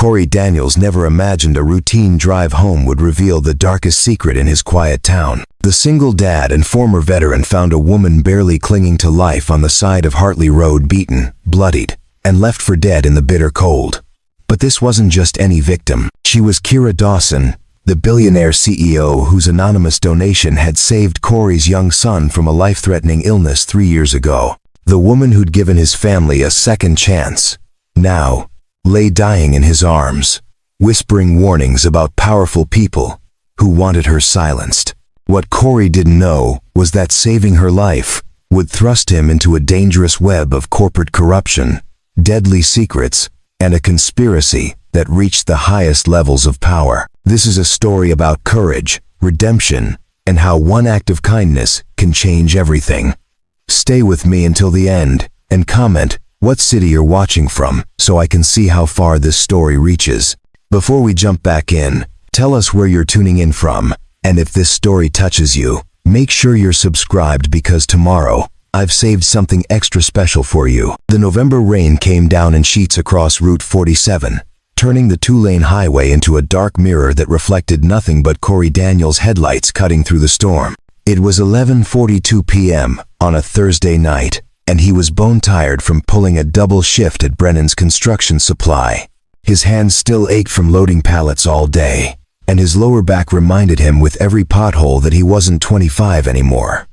Corey Daniels never imagined a routine drive home would reveal the darkest secret in his quiet town. The single dad and former veteran found a woman barely clinging to life on the side of Hartley Road, beaten, bloodied, and left for dead in the bitter cold. But this wasn't just any victim. She was Kira Dawson, the billionaire CEO whose anonymous donation had saved Corey's young son from a life-threatening illness 3 years ago. The woman who'd given his family a second chance now lay dying in his arms, whispering warnings about powerful people who wanted her silenced. What Corey didn't know was that saving her life would thrust him into a dangerous web of corporate corruption, deadly secrets, and a conspiracy that reached the highest levels of power. This is a story about courage, redemption, and how one act of kindness can change everything. Stay with me until the end, and comment what city you're watching from so I can see how far this story reaches. Before we jump back in, tell us where you're tuning in from, and if this story touches you, make sure you're subscribed because tomorrow, I've saved something extra special for you. The November rain came down in sheets across Route 47, turning the two-lane highway into a dark mirror that reflected nothing but Corey Daniels' headlights cutting through the storm. It was 11:42 p.m. on a Thursday night, and he was bone-tired from pulling a double shift at Brennan's Construction Supply. His hands still ached from loading pallets all day, and his lower back reminded him with every pothole that he wasn't 25 anymore.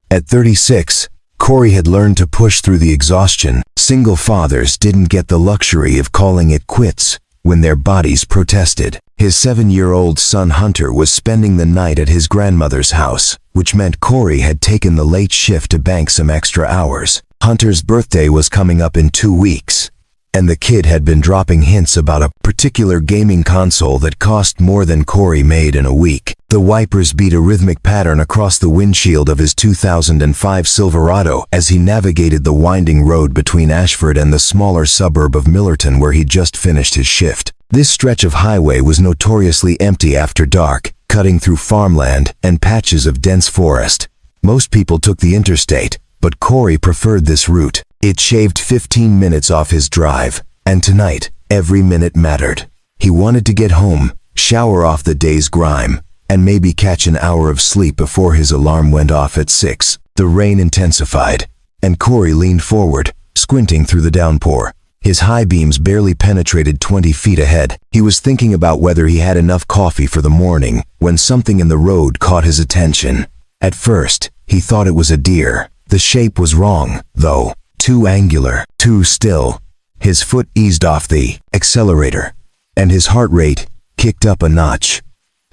At 36, Corey had learned to push through the exhaustion. Single fathers didn't get the luxury of calling it quits when their bodies protested. His 7-year-old son Hunter was spending the night at his grandmother's house, which meant Corey had taken the late shift to bank some extra hours. Hunter's birthday was coming up in 2 weeks, and the kid had been dropping hints about a particular gaming console that cost more than Corey made in a week. The wipers beat a rhythmic pattern across the windshield of his 2005 Silverado as he navigated the winding road between Ashford and the smaller suburb of Millerton where he'd just finished his shift. This stretch of highway was notoriously empty after dark, cutting through farmland and patches of dense forest. Most people took the interstate, but Corey preferred this route. It shaved 15 minutes off his drive, and tonight, every minute mattered. He wanted to get home, shower off the day's grime, and maybe catch an hour of sleep before his alarm went off at 6. The rain intensified, and Corey leaned forward, squinting through the downpour. His high beams barely penetrated 20 feet ahead. He was thinking about whether he had enough coffee for the morning when something in the road caught his attention. At first, he thought it was a deer. The shape was wrong, though. Too angular, too still. His foot eased off the accelerator, and his heart rate kicked up a notch.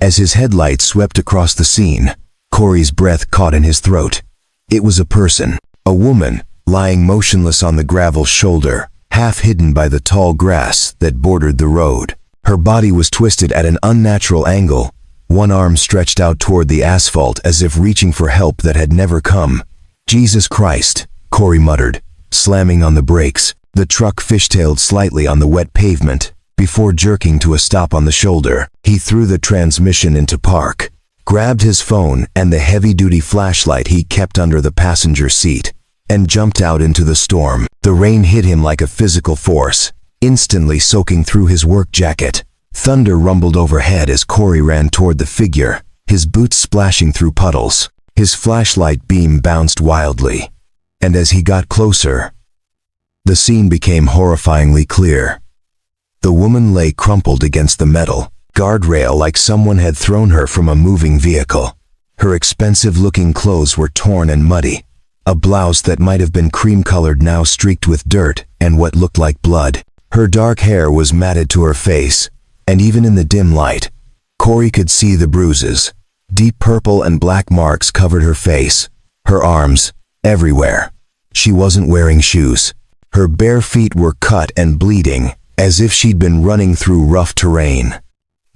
As his headlights swept across the scene, Corey's breath caught in his throat. It was a person, a woman, lying motionless on the gravel shoulder, half hidden by the tall grass that bordered the road. Her body was twisted at an unnatural angle, one arm stretched out toward the asphalt as if reaching for help that had never come. "Jesus Christ," Corey muttered, slamming on the brakes. The truck fishtailed slightly on the wet pavement. Before jerking to a stop on the shoulder, he threw the transmission into park, grabbed his phone and the heavy-duty flashlight he kept under the passenger seat, and jumped out into the storm. The rain hit him like a physical force, instantly soaking through his work jacket. Thunder rumbled overhead as Corey ran toward the figure, his boots splashing through puddles. His flashlight beam bounced wildly, and as he got closer, the scene became horrifyingly clear. The woman lay crumpled against the metal guardrail like someone had thrown her from a moving vehicle. Her expensive-looking clothes were torn and muddy. A blouse that might have been cream-colored now streaked with dirt and what looked like blood. Her dark hair was matted to her face, and even in the dim light, Corey could see the bruises. Deep purple and black marks covered her face, her arms, everywhere. She wasn't wearing shoes. Her bare feet were cut and bleeding, as if she'd been running through rough terrain.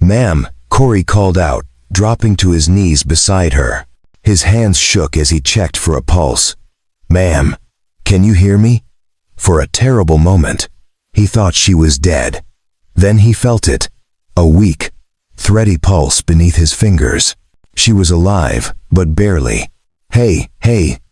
"Ma'am," Corey called out, dropping to his knees beside her. His hands shook as he checked for a pulse. "Ma'am, can you hear me?" For a terrible moment, he thought she was dead. Then he felt it, a weak, thready pulse beneath his fingers. She was alive, but barely. Hey,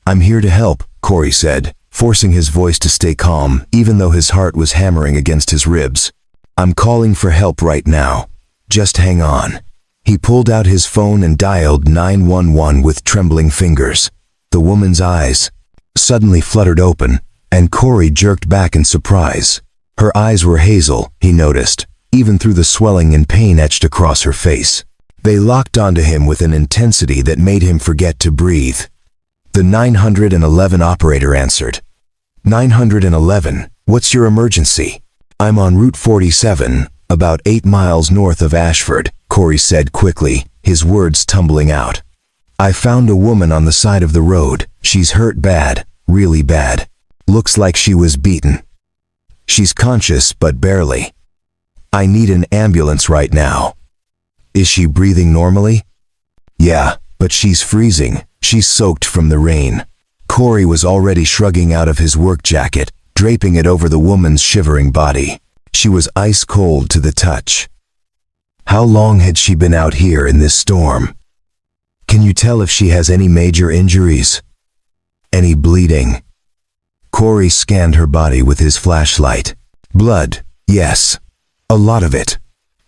I'm here to help," Corey said, forcing his voice to stay calm, even though his heart was hammering against his ribs. I'm calling for help right now. Just hang on. He pulled out his phone and dialed 911 with trembling fingers. The woman's eyes suddenly fluttered open, and Corey jerked back in surprise. Her eyes were hazel, he noticed, even through the swelling and pain etched across her face. They locked onto him with an intensity that made him forget to breathe. The 911 operator answered. 911, what's your emergency? I'm on Route 47, about 8 miles north of Ashford, Corey said quickly, his words tumbling out. I found a woman on the side of the road. She's hurt bad, really bad. Looks like she was beaten. She's conscious, but barely. I need an ambulance right now. Is she breathing normally? Yeah, but she's freezing. She's soaked from the rain. Corey was already shrugging out of his work jacket, draping it over the woman's shivering body. She was ice cold to the touch. How long had she been out here in this storm? Can you tell if she has any major injuries? Any bleeding? Corey scanned her body with his flashlight. Blood, yes. A lot of it.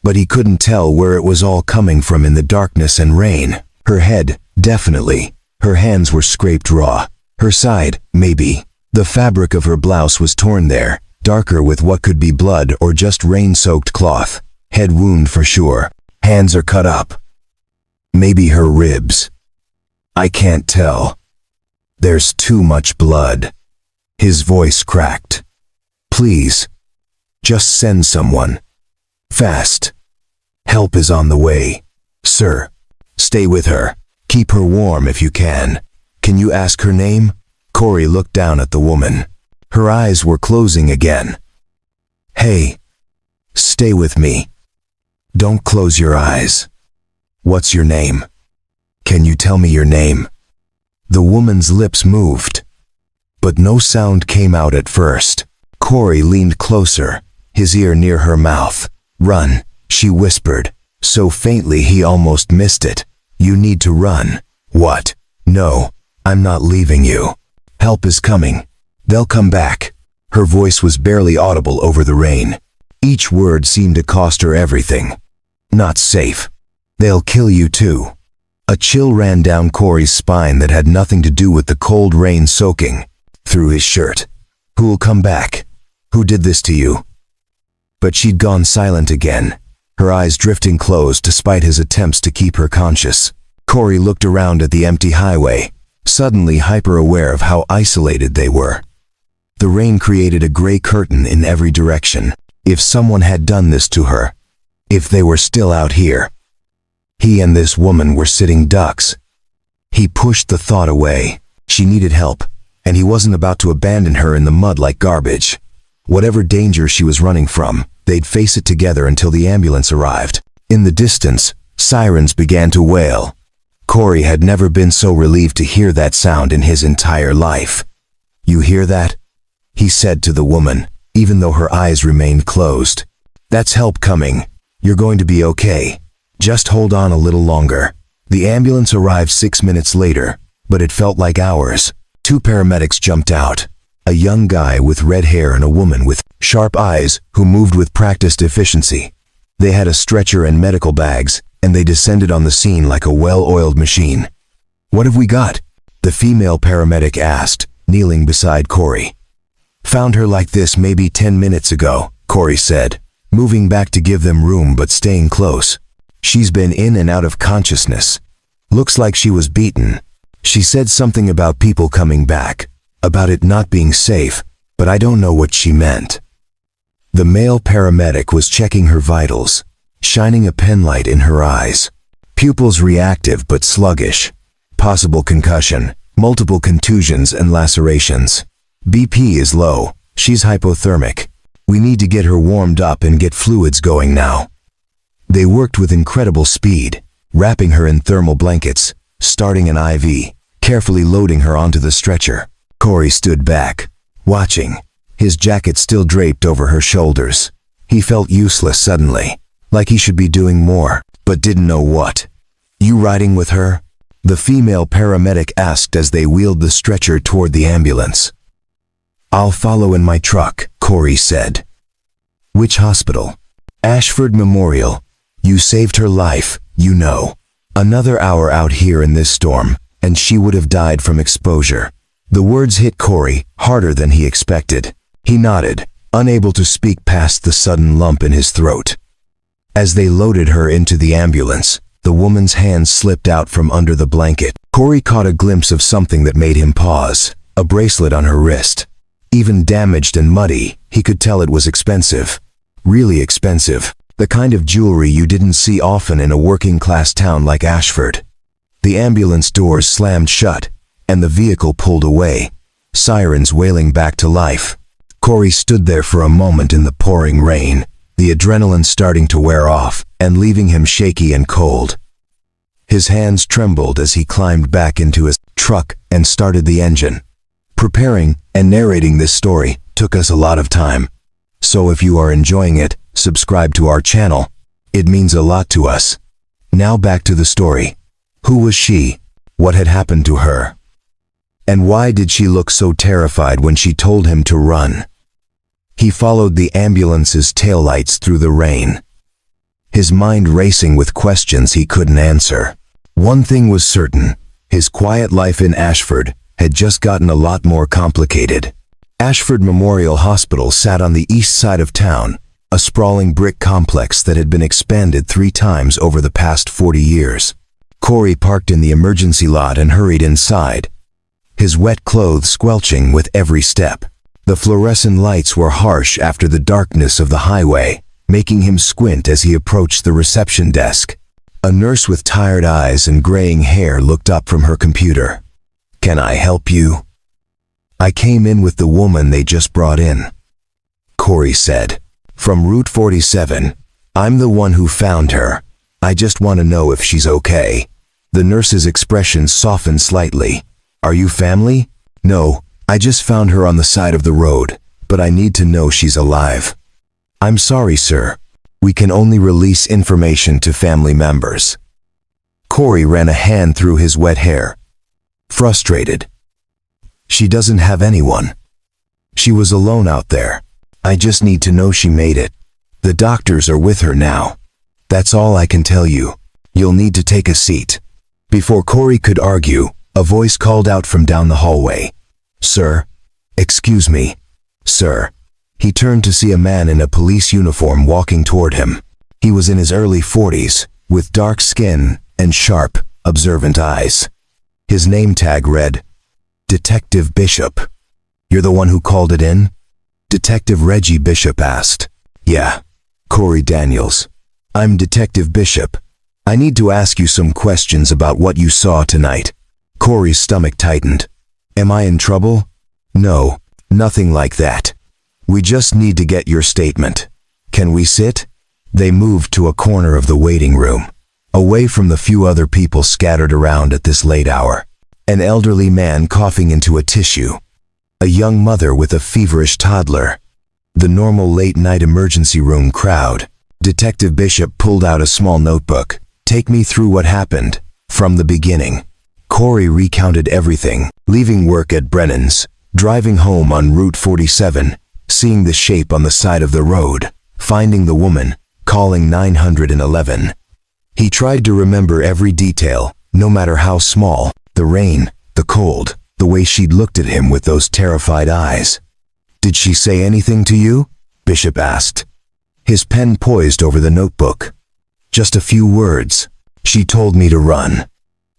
But he couldn't tell where it was all coming from in the darkness and rain. Her head, definitely. Her hands were scraped raw. Her side, maybe. The fabric of her blouse was torn there, darker with what could be blood or just rain-soaked cloth. Head wound for sure. Hands are cut up. Maybe her ribs. I can't tell. There's too much blood. His voice cracked. Please. Just send someone. Fast. Help is on the way. Sir. Stay with her. Keep her warm if you can. Can you ask her name? Corey looked down at the woman. Her eyes were closing again. Hey. Stay with me. Don't close your eyes. What's your name? Can you tell me your name? The woman's lips moved, but no sound came out at first. Corey leaned closer, his ear near her mouth. Run, she whispered, so faintly he almost missed it. You need to run. What? No, I'm not leaving you. Help is coming. They'll come back. Her voice was barely audible over the rain. Each word seemed to cost her everything. Not safe. They'll kill you too. A chill ran down Corey's spine that had nothing to do with the cold rain soaking through his shirt. Who'll come back? Who did this to you? But she'd gone silent again, her eyes drifting closed despite his attempts to keep her conscious. Corey looked around at the empty highway, suddenly hyper-aware of how isolated they were. The rain created a gray curtain in every direction. If someone had done this to her, if they were still out here, he and this woman were sitting ducks. He pushed the thought away. She needed help, and he wasn't about to abandon her in the mud like garbage. Whatever danger she was running from, they'd face it together until the ambulance arrived. In the distance, sirens began to wail. Corey had never been so relieved to hear that sound in his entire life. You hear that? He said to the woman, even though her eyes remained closed. That's help coming. You're going to be okay. Just hold on a little longer. The ambulance arrived 6 minutes later, but it felt like hours. 2 paramedics jumped out. A young guy with red hair and a woman with sharp eyes who moved with practiced efficiency. They had a stretcher and medical bags, and they descended on the scene like a well-oiled machine. What have we got? The female paramedic asked, kneeling beside Corey. Found her like this maybe 10 minutes ago, Corey said, moving back to give them room but staying close. She's been in and out of consciousness. Looks like she was beaten. She said something about people coming back, about it not being safe, but I don't know what she meant. The male paramedic was checking her vitals, shining a penlight in her eyes. Pupils reactive but sluggish. Possible concussion, multiple contusions and lacerations. BP is low. She's hypothermic. We need to get her warmed up and get fluids going now. They worked with incredible speed, wrapping her in thermal blankets, starting an IV, carefully loading her onto the stretcher. Corey stood back, watching, his jacket still draped over her shoulders. He felt useless suddenly, like he should be doing more, but didn't know what. You riding with her? The female paramedic asked as they wheeled the stretcher toward the ambulance. I'll follow in my truck, Corey said. Which hospital? Ashford Memorial. You saved her life, you know. Another hour out here in this storm, and she would have died from exposure. The words hit Corey harder than he expected. He nodded, unable to speak past the sudden lump in his throat. As they loaded her into the ambulance, the woman's hands slipped out from under the blanket. Corey caught a glimpse of something that made him pause, a bracelet on her wrist. Even damaged and muddy, he could tell it was expensive. Really expensive. The kind of jewelry you didn't see often in a working-class town like Ashford. The ambulance doors slammed shut, and the vehicle pulled away, sirens wailing back to life. Corey stood there for a moment in the pouring rain, the adrenaline starting to wear off and leaving him shaky and cold. His hands trembled as he climbed back into his truck and started the engine. Preparing and narrating this story took us a lot of time. So if you are enjoying it, subscribe to our channel. It means a lot to us. Now back to the story. Who was she? What had happened to her? And why did she look so terrified when she told him to run? He followed the ambulance's taillights through the rain, his mind racing with questions he couldn't answer. One thing was certain, his quiet life in Ashford had just gotten a lot more complicated. Ashford Memorial Hospital sat on the east side of town, a sprawling brick complex that had been expanded 3 times over the past 40 years. Corey parked in the emergency lot and hurried inside, his wet clothes squelching with every step. The fluorescent lights were harsh after the darkness of the highway, making him squint as he approached the reception desk. A nurse with tired eyes and graying hair looked up from her computer. "Can I help you?" "I came in with the woman they just brought in," Corey said. "From Route 47. I'm the one who found her. I just want to know if she's okay." The nurse's expression softened slightly. "Are you family?" "No, I just found her on the side of the road, but I need to know she's alive." "I'm sorry, sir. We can only release information to family members." Corey ran a hand through his wet hair, frustrated. "She doesn't have anyone. She was alone out there. I just need to know she made it. The doctors are with her now. That's all I can tell you. You'll need to take a seat." Before Corey could argue, a voice called out from down the hallway. "Sir? Excuse me, sir." He turned to see a man in a police uniform walking toward him. He was in his early 40s, with dark skin and sharp, observant eyes. His name tag read, Detective Bishop. "You're the one who called it in?" Detective Reggie Bishop asked. "Yeah, Corey Daniels. I'm Detective Bishop. I need to ask you some questions about what you saw tonight." Corey's stomach tightened. "Am I in trouble?" "No, nothing like that. We just need to get your statement. Can we sit?" They moved to a corner of the waiting room, away from the few other people scattered around at this late hour. An elderly man coughing into a tissue. A young mother with a feverish toddler. The normal late-night emergency room crowd. Detective Bishop pulled out a small notebook. "Take me through what happened, from the beginning." Corey recounted everything, leaving work at Brennan's, driving home on Route 47, seeing the shape on the side of the road, finding the woman, calling 911. He tried to remember every detail, no matter how small, the rain, the cold, the way she'd looked at him with those terrified eyes. "Did she say anything to you?" Bishop asked, his pen poised over the notebook. "Just a few words. She told me to run.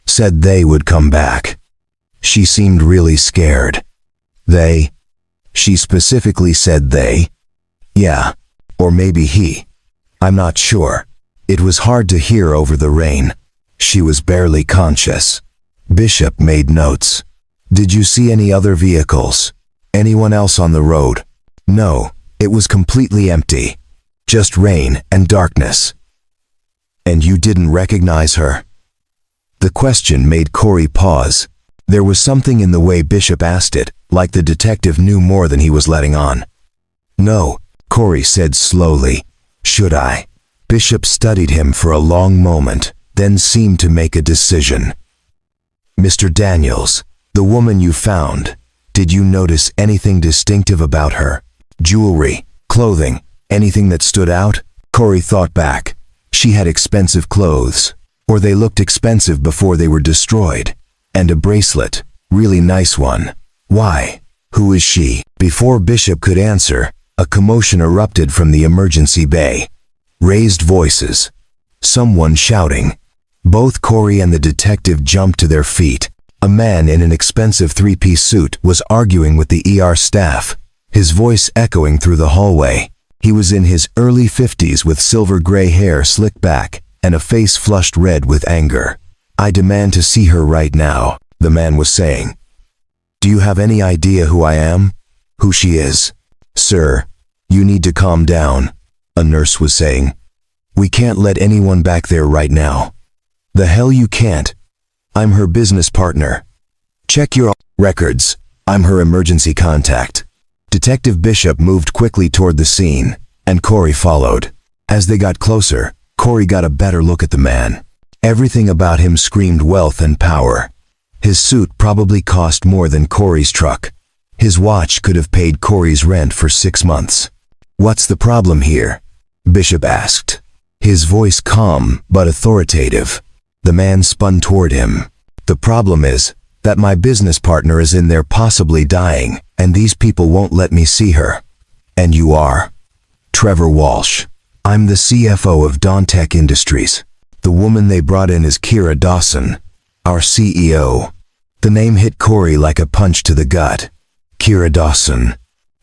Said they would come back. She seemed really scared." "They?" "She specifically said they?" "Yeah, or maybe he. I'm not sure. It was hard to hear over the rain. She was barely conscious." Bishop made notes. "Did you see any other vehicles? Anyone else on the road?" "No, it was completely empty. Just rain and darkness." "And you didn't recognize her?" The question made Corey pause. There was something in the way Bishop asked it, like the detective knew more than he was letting on. "No," Corey said slowly. "Should I?" Bishop studied him for a long moment, then seemed to make a decision. "Mr. Daniels, the woman you found, did you notice anything distinctive about her? Jewelry, clothing, anything that stood out?" Corey thought back. She had expensive clothes, or they looked expensive before they were destroyed. And a bracelet, really nice one. Why? Who is she? Before Bishop could answer, a commotion erupted from the emergency bay. Raised voices. Someone shouting. Both Corey and the detective jumped to their feet. A man in an expensive three-piece suit was arguing with the ER staff, his voice echoing through the hallway. He was in his early 50s with silver-gray hair slicked back and a face flushed red with anger. "I demand to see her right now," the man was saying. "Do you have any idea who I am? Who she is?" "Sir, you need to calm down," a nurse was saying. "We can't let anyone back there right now." "The hell you can't. I'm her business partner. Check your records. I'm her emergency contact." Detective Bishop moved quickly toward the scene, and Corey followed. As they got closer, Corey got a better look at the man. Everything about him screamed wealth and power. His suit probably cost more than Corey's truck. His watch could have paid Corey's rent for 6 months. "What's the problem here?" Bishop asked, his voice calm but authoritative. The man spun toward him. "The problem is that my business partner is in there possibly dying, and these people won't let me see her." "And you are?" "Trevor Walsh. I'm the CFO of Dantech Industries. The woman they brought in is Kira Dawson, our CEO." The name hit Corey like a punch to the gut. Kira Dawson.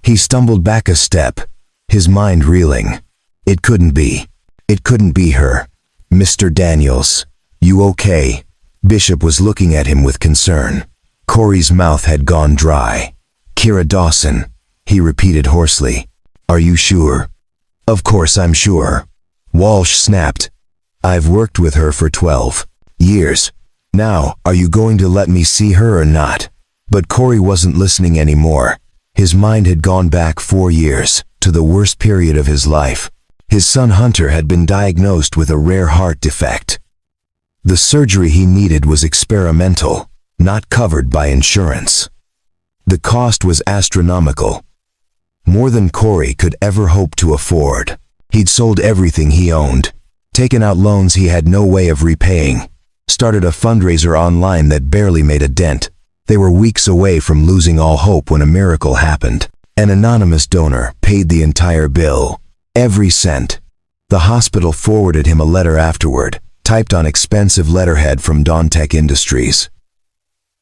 He stumbled back a step, his mind reeling. It couldn't be. It couldn't be her. "Mr. Daniels, you okay?" Bishop was looking at him with concern. Corey's mouth had gone dry. "Kira Dawson," he repeated hoarsely. "Are you sure?" "Of course I'm sure." Walsh snapped. "I've worked with her for 12 years. Now, are you going to let me see her or not?" But Corey wasn't listening anymore. His mind had gone back 4 years, to the worst period of his life. His son Hunter had been diagnosed with a rare heart defect. The surgery he needed was experimental, not covered by insurance. The cost was astronomical. More than Corey could ever hope to afford. He'd sold everything he owned, taken out loans he had no way of repaying, started a fundraiser online that barely made a dent. They were weeks away from losing all hope when a miracle happened. An anonymous donor paid the entire bill, every cent. The hospital forwarded him a letter afterward, typed on expensive letterhead from Dantech Industries.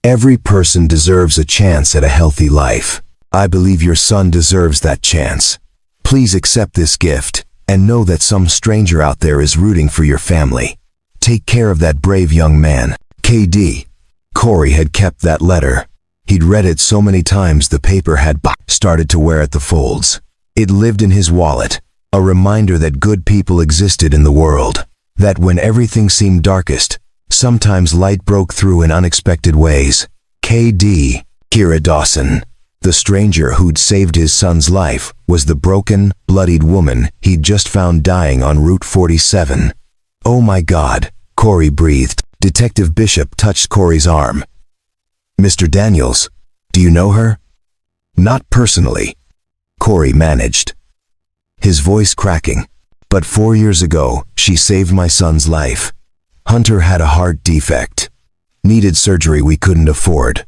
"Every person deserves a chance at a healthy life. I believe your son deserves that chance. Please accept this gift and know that some stranger out there is rooting for your family. Take care of that brave young man. KD." Corey had kept that letter. He'd read it so many times the paper had started to wear at the folds. It lived in his wallet, a reminder that good people existed in the world. That when everything seemed darkest, sometimes light broke through in unexpected ways. KD, Kira Dawson. The stranger who'd saved his son's life was the broken, bloodied woman he'd just found dying on Route 47. "Oh my God," Corey breathed. Detective Bishop touched Corey's arm. "Mr. Daniels, do you know her?" "Not personally," Corey managed, his voice cracking. "But 4 years ago, she saved my son's life. Hunter had a heart defect. Needed surgery we couldn't afford.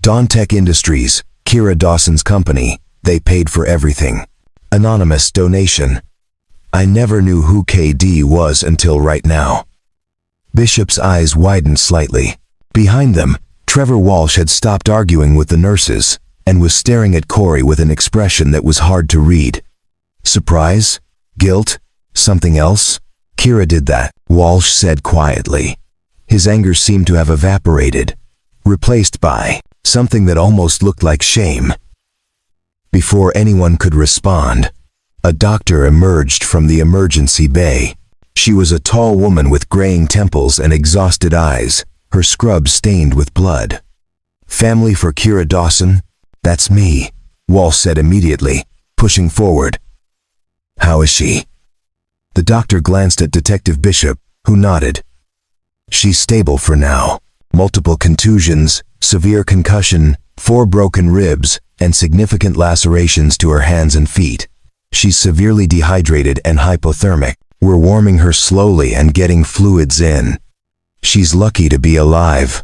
Dantech Industries, Kira Dawson's company, they paid for everything. Anonymous donation. I never knew who KD was until right now." Bishop's eyes widened slightly. Behind them, Trevor Walsh had stopped arguing with the nurses and was staring at Corey with an expression that was hard to read. Surprise? Guilt? Something else? "Kira did that," Walsh said quietly. His anger seemed to have evaporated, replaced by something that almost looked like shame. Before anyone could respond, a doctor emerged from the emergency bay. She was a tall woman with graying temples and exhausted eyes, her scrub stained with blood. "Family for Kira Dawson? That's me," Walsh said immediately, pushing forward. "How is she?" The doctor glanced at Detective Bishop, who nodded. "She's stable for now. Multiple contusions, severe concussion, 4 broken ribs, and significant lacerations to her hands and feet. She's severely dehydrated and hypothermic. We're warming her slowly and getting fluids in. She's lucky to be alive.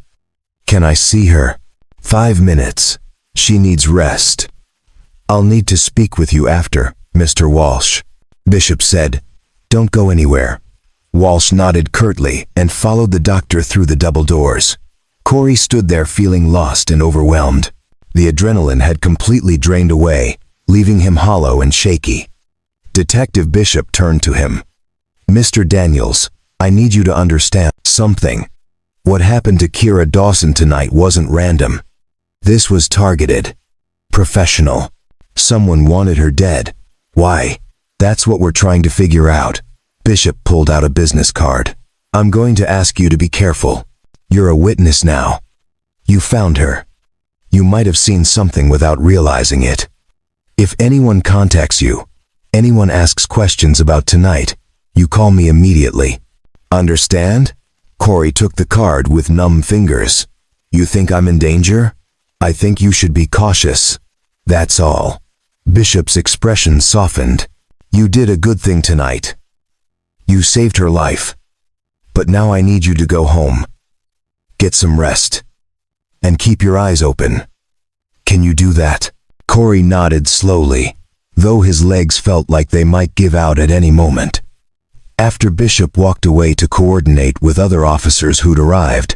Can I see her? 5 minutes. She needs rest. I'll need to speak with you after, Mr. Walsh. Bishop said, "Don't go anywhere." Walsh nodded curtly and followed the doctor through the double doors. Corey stood there feeling lost and overwhelmed. The adrenaline had completely drained away, leaving him hollow and shaky. Detective Bishop turned to him. "Mr. Daniels, I need you to understand something. What happened to Kira Dawson tonight wasn't random. This was targeted. Professional. Someone wanted her dead. Why? That's what we're trying to figure out." Bishop pulled out a business card. "I'm going to ask you to be careful. You're a witness now. You found her. You might have seen something without realizing it. If anyone contacts you, anyone asks questions about tonight, you call me immediately. Understand?" Corey took the card with numb fingers. "You think I'm in danger? I think you should be cautious. That's all." Bishop's expression softened. "You did a good thing tonight. You saved her life. But now I need you to go home. Get some rest. And keep your eyes open. Can you do that?" Corey nodded slowly, though his legs felt like they might give out at any moment. After Bishop walked away to coordinate with other officers who'd arrived,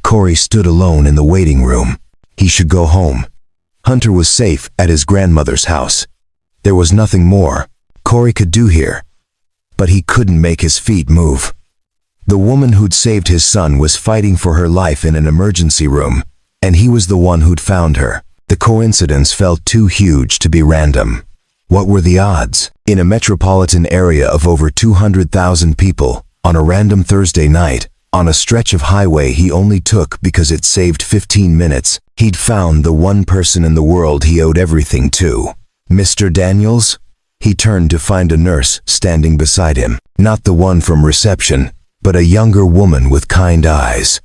Corey stood alone in the waiting room. He should go home. Hunter was safe at his grandmother's house. There was nothing more Corey could do here. But he couldn't make his feet move. The woman who'd saved his son was fighting for her life in an emergency room, and he was the one who'd found her. The coincidence felt too huge to be random. What were the odds? In a metropolitan area of over 200,000 people, on a random Thursday night, on a stretch of highway he only took because it saved 15 minutes, he'd found the one person in the world he owed everything to. "Mr. Daniels?" He turned to find a nurse standing beside him. Not the one from reception, but a younger woman with kind eyes.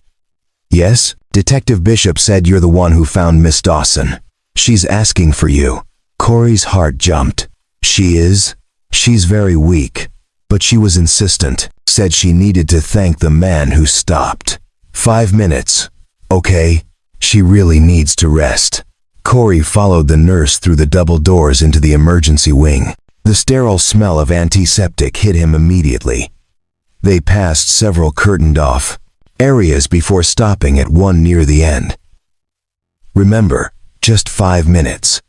"Yes?" Detective Bishop said, "You're the one who found Miss Dawson. She's asking for you." Corey's heart jumped. "She is?" "She's very weak, but she was insistent. Said she needed to thank the man who stopped." 5 minutes. "Okay, she really needs to rest." Corey followed the nurse through the double doors into the emergency wing. The sterile smell of antiseptic hit him immediately. They passed several curtained-off areas before stopping at one near the end. "Remember, just 5 minutes,"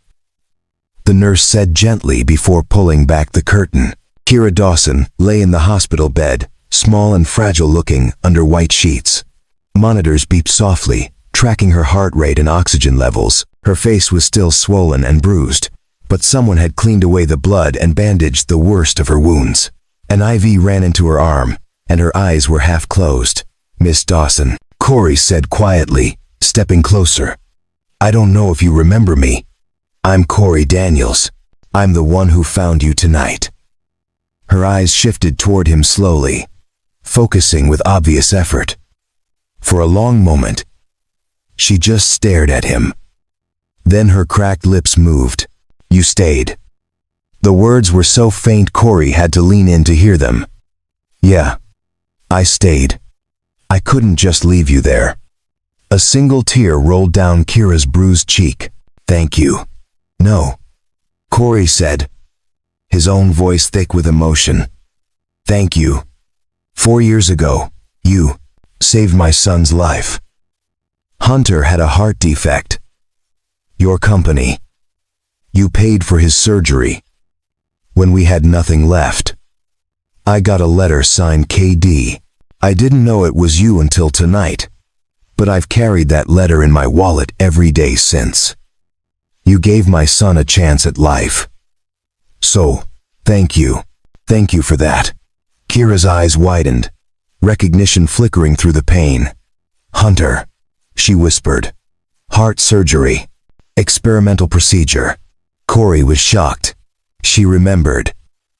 the nurse said gently before pulling back the curtain. Kira Dawson lay in the hospital bed, small and fragile-looking under white sheets. Monitors beeped softly, tracking her heart rate and oxygen levels. Her face was still swollen and bruised, but someone had cleaned away the blood and bandaged the worst of her wounds. An IV ran into her arm, and her eyes were half closed. "Miss Dawson," Corey said quietly, stepping closer. "I don't know if you remember me. I'm Corey Daniels. I'm the one who found you tonight." Her eyes shifted toward him slowly, focusing with obvious effort. For a long moment, she just stared at him. Then her cracked lips moved. "You stayed." The words were so faint Corey had to lean in to hear them. "Yeah, I stayed. I couldn't just leave you there." A single tear rolled down Kira's bruised cheek. "Thank you." "No," Corey said, his own voice thick with emotion. "Thank you. 4 years ago, you saved my son's life. Hunter had a heart defect. Your company. You paid for his surgery. When we had nothing left, I got a letter signed KD. I didn't know it was you until tonight, but I've carried that letter in my wallet every day since. You gave my son a chance at life. So, thank you. Thank you for that." Kira's eyes widened, recognition flickering through the pain. "Hunter," she whispered. "Heart surgery. Experimental procedure." Corey was shocked. She remembered.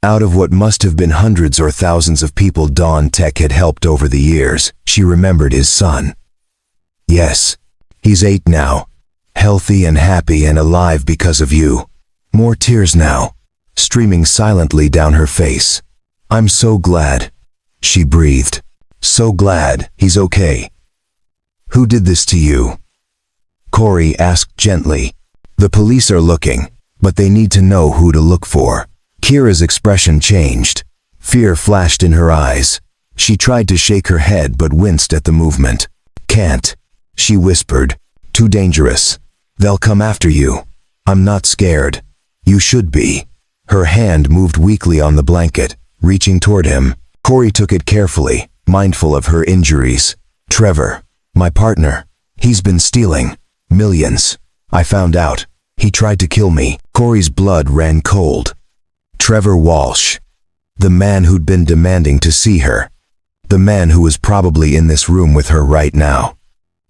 Out of what must have been hundreds or thousands of people Dawn Tech had helped over the years, she remembered his son. "Yes, he's 8 now, healthy and happy and alive because of you." More tears now. streaming silently down her face. "I'm so glad," she breathed. "So glad he's okay." "Who did this to you?" Corey asked gently. "The police are looking, but they need to know who to look for." Kira's expression changed. Fear flashed in her eyes. She tried to shake her head but winced at the movement. "Can't," she whispered. "Too dangerous. They'll come after you." "I'm not scared." "You should be." Her hand moved weakly on the blanket, reaching toward him. Corey took it carefully, mindful of her injuries. "Trevor, my partner, he's been stealing millions. I found out. He tried to kill me." Corey's blood ran cold. Trevor Walsh. The man who'd been demanding to see her. The man who was probably in this room with her right now.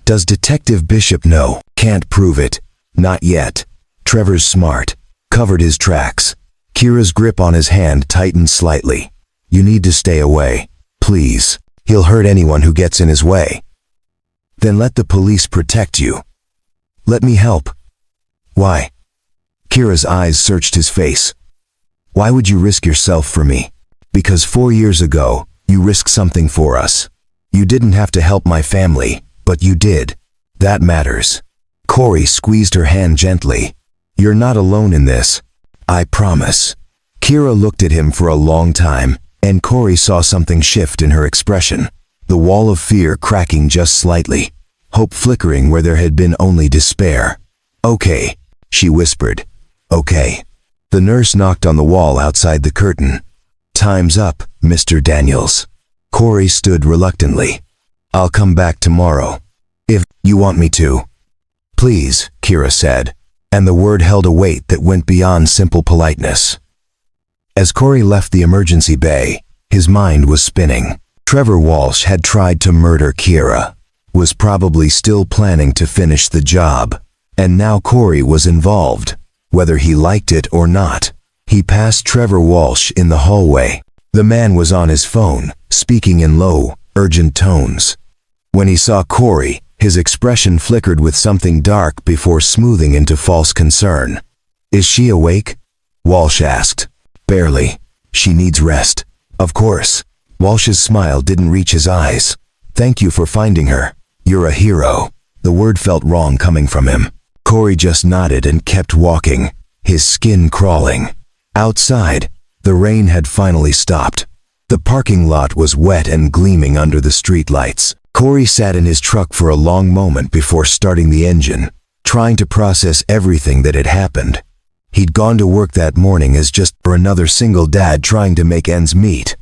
Does Detective Bishop know? Can't prove it. Not yet. Trevor's smart. Covered his tracks. Kira's grip on his hand tightened slightly. "You need to stay away. Please. He'll hurt anyone who gets in his way." "Then let the police protect you." "Let me help." "Why?" Kira's eyes searched his face. "Why would you risk yourself for me?" "Because 4 years ago, you risked something for us. You didn't have to help my family, but you did. That matters." Corey squeezed her hand gently. "You're not alone in this. I promise." Kira looked at him for a long time, and Corey saw something shift in her expression. The wall of fear cracking just slightly. Hope flickering where there had been only despair. "Okay," she whispered. "Okay." The nurse knocked on the wall outside the curtain. "Time's up, Mr. Daniels." Corey stood reluctantly. "I'll come back tomorrow. If you want me to." "Please," Kira said, and the word held a weight that went beyond simple politeness. As Corey left the emergency bay, his mind was spinning. Trevor Walsh had tried to murder Kira, was probably still planning to finish the job, and now Corey was involved, whether he liked it or not. He passed Trevor Walsh in the hallway. The man was on his phone, speaking in low, urgent tones. When he saw Corey, his expression flickered with something dark before smoothing into false concern. "Is she awake?" Walsh asked. "Barely. She needs rest." "Of course." Walsh's smile didn't reach his eyes. "Thank you for finding her. You're a hero." The word felt wrong coming from him. Corey just nodded and kept walking, his skin crawling. Outside, the rain had finally stopped. The parking lot was wet and gleaming under the streetlights. Corey sat in his truck for a long moment before starting the engine, trying to process everything that had happened. He'd gone to work that morning as just another single dad trying to make ends meet.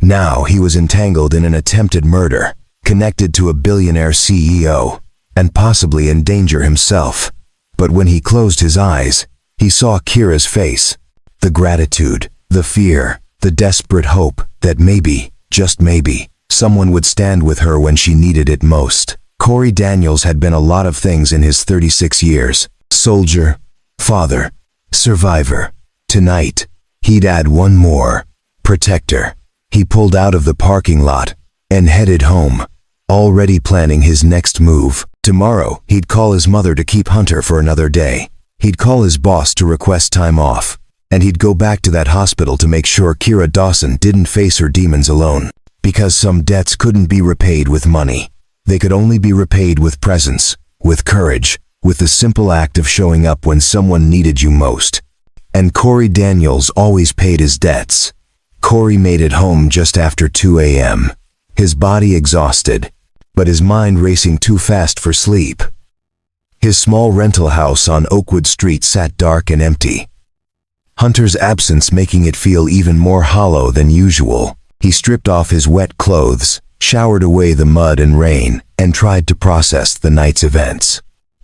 Now he was entangled in an attempted murder, connected to a billionaire CEO, and possibly in danger himself. But when he closed his eyes, he saw Kira's face. The gratitude, the fear, the desperate hope that maybe, just maybe, someone would stand with her when she needed it most. Corey Daniels had been a lot of things in his 36 years. Soldier, father, survivor. Tonight, he'd add one more. Protector. He pulled out of the parking lot and headed home, already planning his next move. Tomorrow, he'd call his mother to keep Hunter for another day. He'd call his boss to request time off. And he'd go back to that hospital to make sure Kira Dawson didn't face her demons alone. Because some debts couldn't be repaid with money. They could only be repaid with presence, with courage, with the simple act of showing up when someone needed you most. And Corey Daniels always paid his debts. Corey made it home just after 2 a.m., his body exhausted, but his mind racing too fast for sleep. His small rental house on Oakwood Street sat dark and empty. Hunter's absence making it feel even more hollow than usual. He stripped off his wet clothes, showered away the mud and rain, and tried to process the night's events.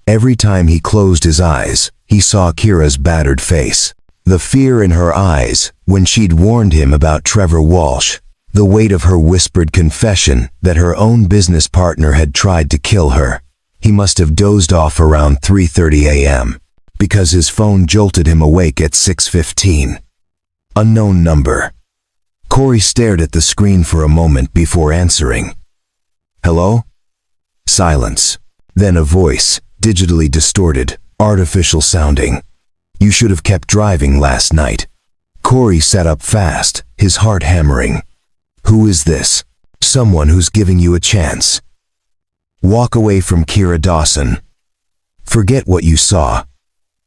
Every time he closed his eyes, he saw Kira's battered face. The fear in her eyes when she'd warned him about Trevor Walsh. The weight of her whispered confession that her own business partner had tried to kill her. He must have dozed off around 3:30 a.m. because his phone jolted him awake at 6:15. Unknown number. Corey stared at the screen for a moment before answering. "Hello?" Silence. Then a voice, digitally distorted, artificial sounding. "You should have kept driving last night." Corey sat up fast, his heart hammering. Who is this? Someone who's giving you a chance. Walk away from Kira Dawson. Forget what you saw.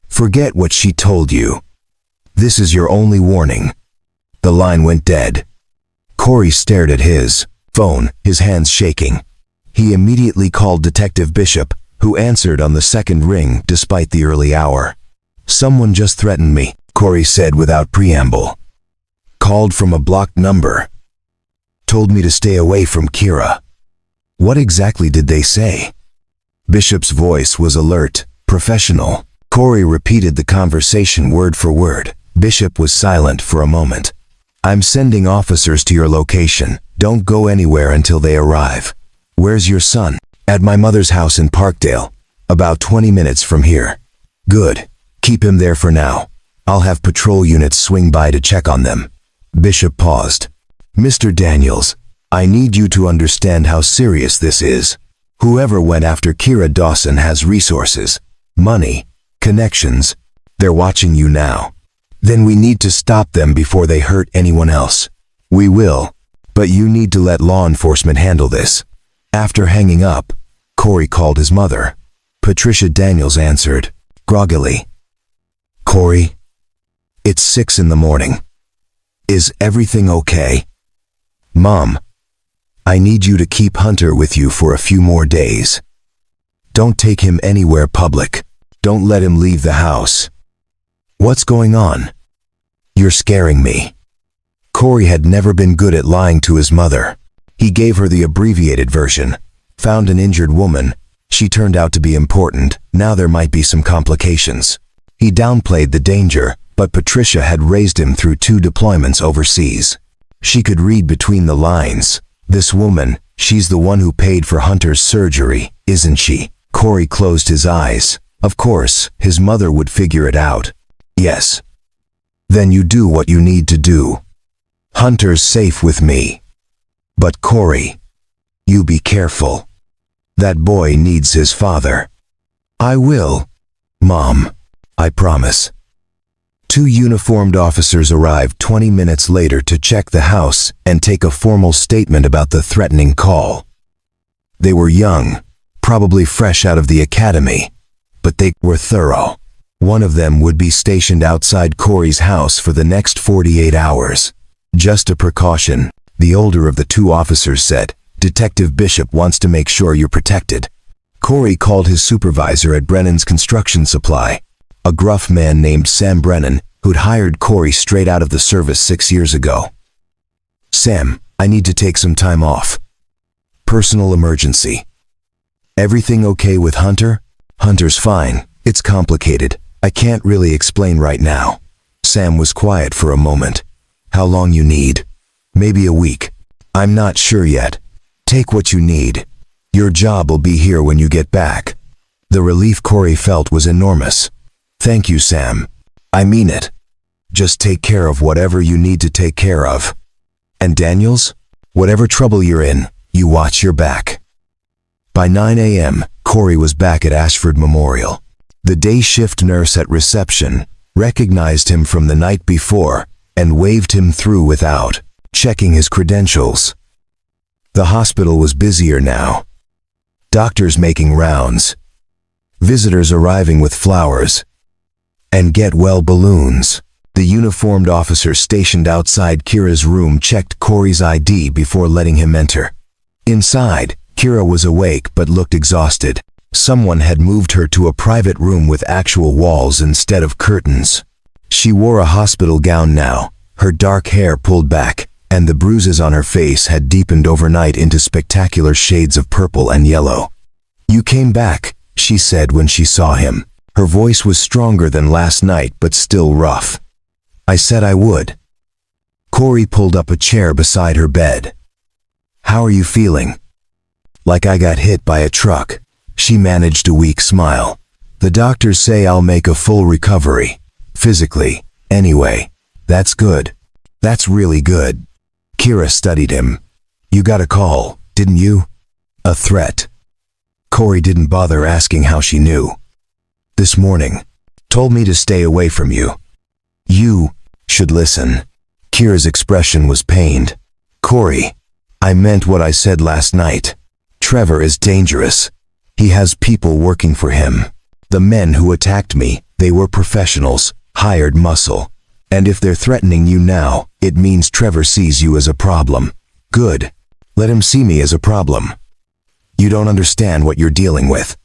Forget what she told you. This is your only warning. The line went dead. Corey stared at his phone, his hands shaking. He immediately called Detective Bishop, who answered on the second ring despite the early hour. Someone just threatened me, Corey said without preamble. Called from a blocked number. Told me to stay away from Kira. What exactly did they say? Bishop's voice was alert, professional. Corey repeated the conversation word for word. Bishop was silent for a moment. I'm sending officers to your location. Don't go anywhere until they arrive. Where's your son? At my mother's house in Parkdale. About 20 minutes from here. Good. Keep him there for now. I'll have patrol units swing by to check on them. Bishop paused. Mr. Daniels, I need you to understand how serious this is. Whoever went after Kira Dawson has resources, money, connections. They're watching you now. Then we need to stop them before they hurt anyone else. We will, but you need to let law enforcement handle this. After hanging up, Corey called his mother. Patricia Daniels answered, groggily. Corey, it's 6 in the morning. Is everything okay? Mom, I need you to keep Hunter with you for a few more days. Don't take him anywhere public. Don't let him leave the house. What's going on? You're scaring me. Corey had never been good at lying to his mother. He gave her the abbreviated version. Found an injured woman. She turned out to be important. Now there might be some complications. He downplayed the danger, but Patricia had raised him through 2 deployments overseas. She could read between the lines. This woman, she's the one who paid for Hunter's surgery, isn't she? Corey closed his eyes. Of course, his mother would figure it out. Yes. Then you do what you need to do. Hunter's safe with me. But Corey, you be careful. That boy needs his father. I will, Mom. I promise. 2 uniformed officers arrived 20 minutes later to check the house and take a formal statement about the threatening call. They were young, probably fresh out of the academy, but they were thorough. One of them would be stationed outside Corey's house for the next 48 hours. Just a precaution, the older of the 2 officers said. Detective Bishop wants to make sure you're protected. Corey called his supervisor at Brennan's Construction Supply, a gruff man named Sam Brennan, who'd hired Corey straight out of the service 6 years ago. Sam, I need to take some time off. Personal emergency. Everything okay with Hunter? Hunter's fine. It's complicated. I can't really explain right now. Sam was quiet for a moment. How long you need? Maybe a week. I'm not sure yet. Take what you need. Your job will be here when you get back. The relief Corey felt was enormous. Thank you, Sam. I mean it. Just take care of whatever you need to take care of. And Daniels, whatever trouble you're in, you watch your back. By 9 a.m., Corey was back at Ashford Memorial. The day shift nurse at reception recognized him from the night before and waved him through without checking his credentials. The hospital was busier now. Doctors making rounds. Visitors arriving with flowers and get-well balloons. The uniformed officer stationed outside Kira's room checked Corey's ID before letting him enter. Inside, Kira was awake but looked exhausted. Someone had moved her to a private room with actual walls instead of curtains. She wore a hospital gown now, her dark hair pulled back, and the bruises on her face had deepened overnight into spectacular shades of purple and yellow. "You came back," she said when she saw him. Her voice was stronger than last night but still rough. "I said I would." Corey pulled up a chair beside her bed. "How are you feeling?" "Like I got hit by a truck." She managed a weak smile. "The doctors say I'll make a full recovery. Physically, anyway. That's good. That's really good." Kira studied him. "You got a call, didn't you?" "A threat." Corey didn't bother asking how she knew. "This morning. Told me to stay away from you." "You," should listen. Kira's expression was pained. Corey, I meant what I said last night. Trevor is dangerous. He has people working for him. The men who attacked me, they were professionals, hired muscle. And if they're threatening you now, it means Trevor sees you as a problem. Good. Let him see me as a problem. You don't understand what you're dealing with.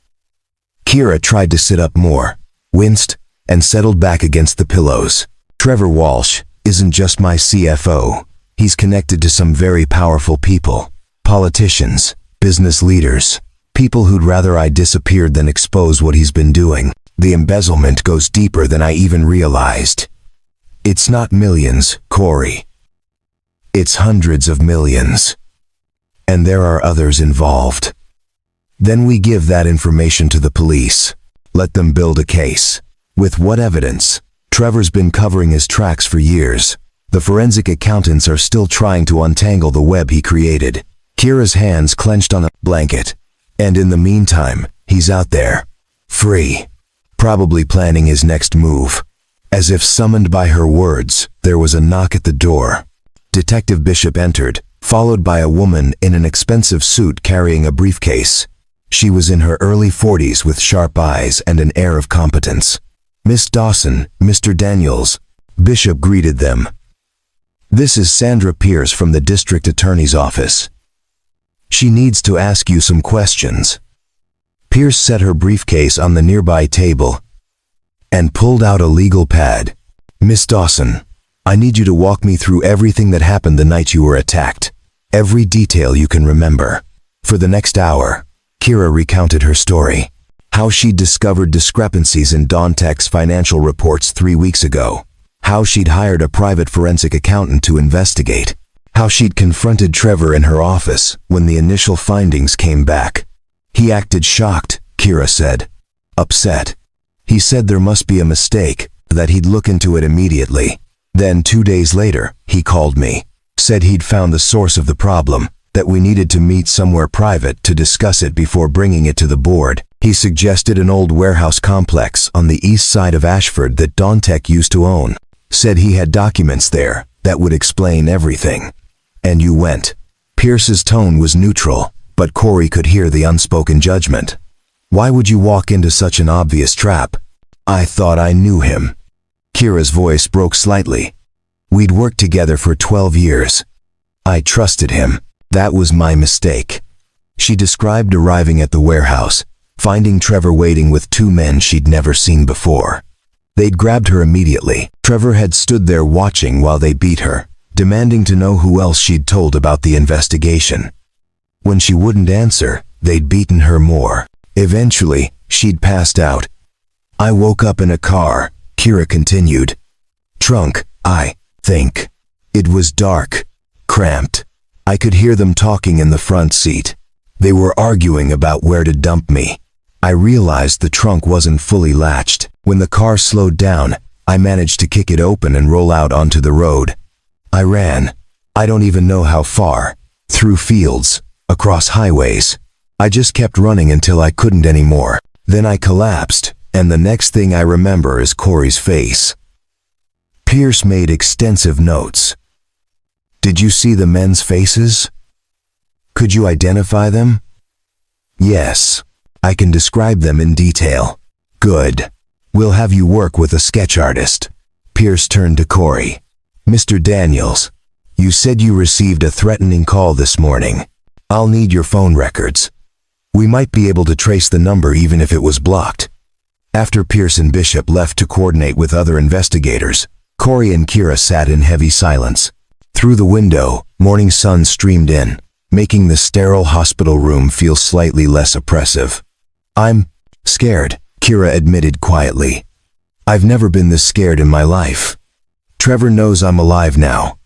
Kira tried to sit up more, winced, and settled back against the pillows. Trevor Walsh isn't just my CFO. He's connected to some very powerful people. Politicians, business leaders, people who'd rather I disappeared than expose what he's been doing. The embezzlement goes deeper than I even realized. It's not millions, Corey. It's hundreds of millions. And there are others involved. Then we give that information to the police. Let them build a case. With what evidence? Trevor's been covering his tracks for years. The forensic accountants are still trying to untangle the web he created. Kira's hands clenched on a blanket. And in the meantime, he's out there. Free. Probably planning his next move. As if summoned by her words, there was a knock at the door. Detective Bishop entered, followed by a woman in an expensive suit carrying a briefcase. She was in her early 40s with sharp eyes and an air of competence. Miss Dawson, Mr. Daniels. Bishop greeted them. This is Sandra Pierce from the district attorney's office. She needs to ask you some questions. Pierce set her briefcase on the nearby table and pulled out a legal pad. Miss Dawson, I need you to walk me through everything that happened the night you were attacked. Every detail you can remember. For the next hour, Kira recounted her story. How she'd discovered discrepancies in Dontech's financial reports 3 weeks ago. How she'd hired a private forensic accountant to investigate. How she'd confronted Trevor in her office when the initial findings came back. He acted shocked, Kira said. Upset. He said there must be a mistake, that he'd look into it immediately. Then 2 days later, he called me. Said he'd found the source of the problem, that we needed to meet somewhere private to discuss it before bringing it to the board. He suggested an old warehouse complex on the east side of Ashford that Dontech used to own. Said he had documents there that would explain everything. And you went. Pierce's tone was neutral, but Corey could hear the unspoken judgment. Why would you walk into such an obvious trap? I thought I knew him. Kira's voice broke slightly. We'd worked together for 12 years. I trusted him. That was my mistake. She described arriving at the warehouse, finding Trevor waiting with 2 men she'd never seen before. They'd grabbed her immediately. Trevor had stood there watching while they beat her, demanding to know who else she'd told about the investigation. When she wouldn't answer, they'd beaten her more. Eventually, she'd passed out. I woke up in a car, Kira continued. Trunk, I think. It was dark, cramped. I could hear them talking in the front seat. They were arguing about where to dump me. I realized the trunk wasn't fully latched. When the car slowed down, I managed to kick it open and roll out onto the road. I ran. I don't even know how far. Through fields, across highways. I just kept running until I couldn't anymore. Then I collapsed, and the next thing I remember is Corey's face. Pierce made extensive notes. Did you see the men's faces? Could you identify them? Yes. I can describe them in detail. Good. We'll have you work with a sketch artist. Pierce turned to Corey. Mr. Daniels, you said you received a threatening call this morning. I'll need your phone records. We might be able to trace the number even if it was blocked. After Pierce and Bishop left to coordinate with other investigators, Corey and Kira sat in heavy silence. Through the window, morning sun streamed in, making the sterile hospital room feel slightly less oppressive. I'm scared, Kira admitted quietly. I've never been this scared in my life. Trevor knows I'm alive now.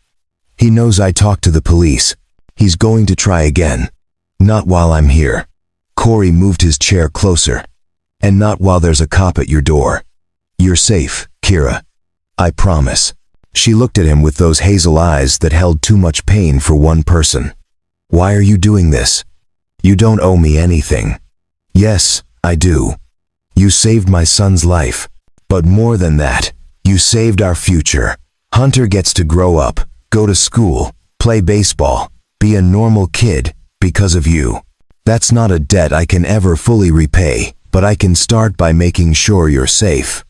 He knows I talked to the police. He's going to try again. Not while I'm here. Corey moved his chair closer. And not while there's a cop at your door. You're safe, Kira. I promise. She looked at him with those hazel eyes that held too much pain for one person. Why are you doing this? You don't owe me anything. Yes, I do. You saved my son's life. But more than that, you saved our future. Hunter gets to grow up, go to school, play baseball, be a normal kid, because of you. That's not a debt I can ever fully repay, but I can start by making sure you're safe."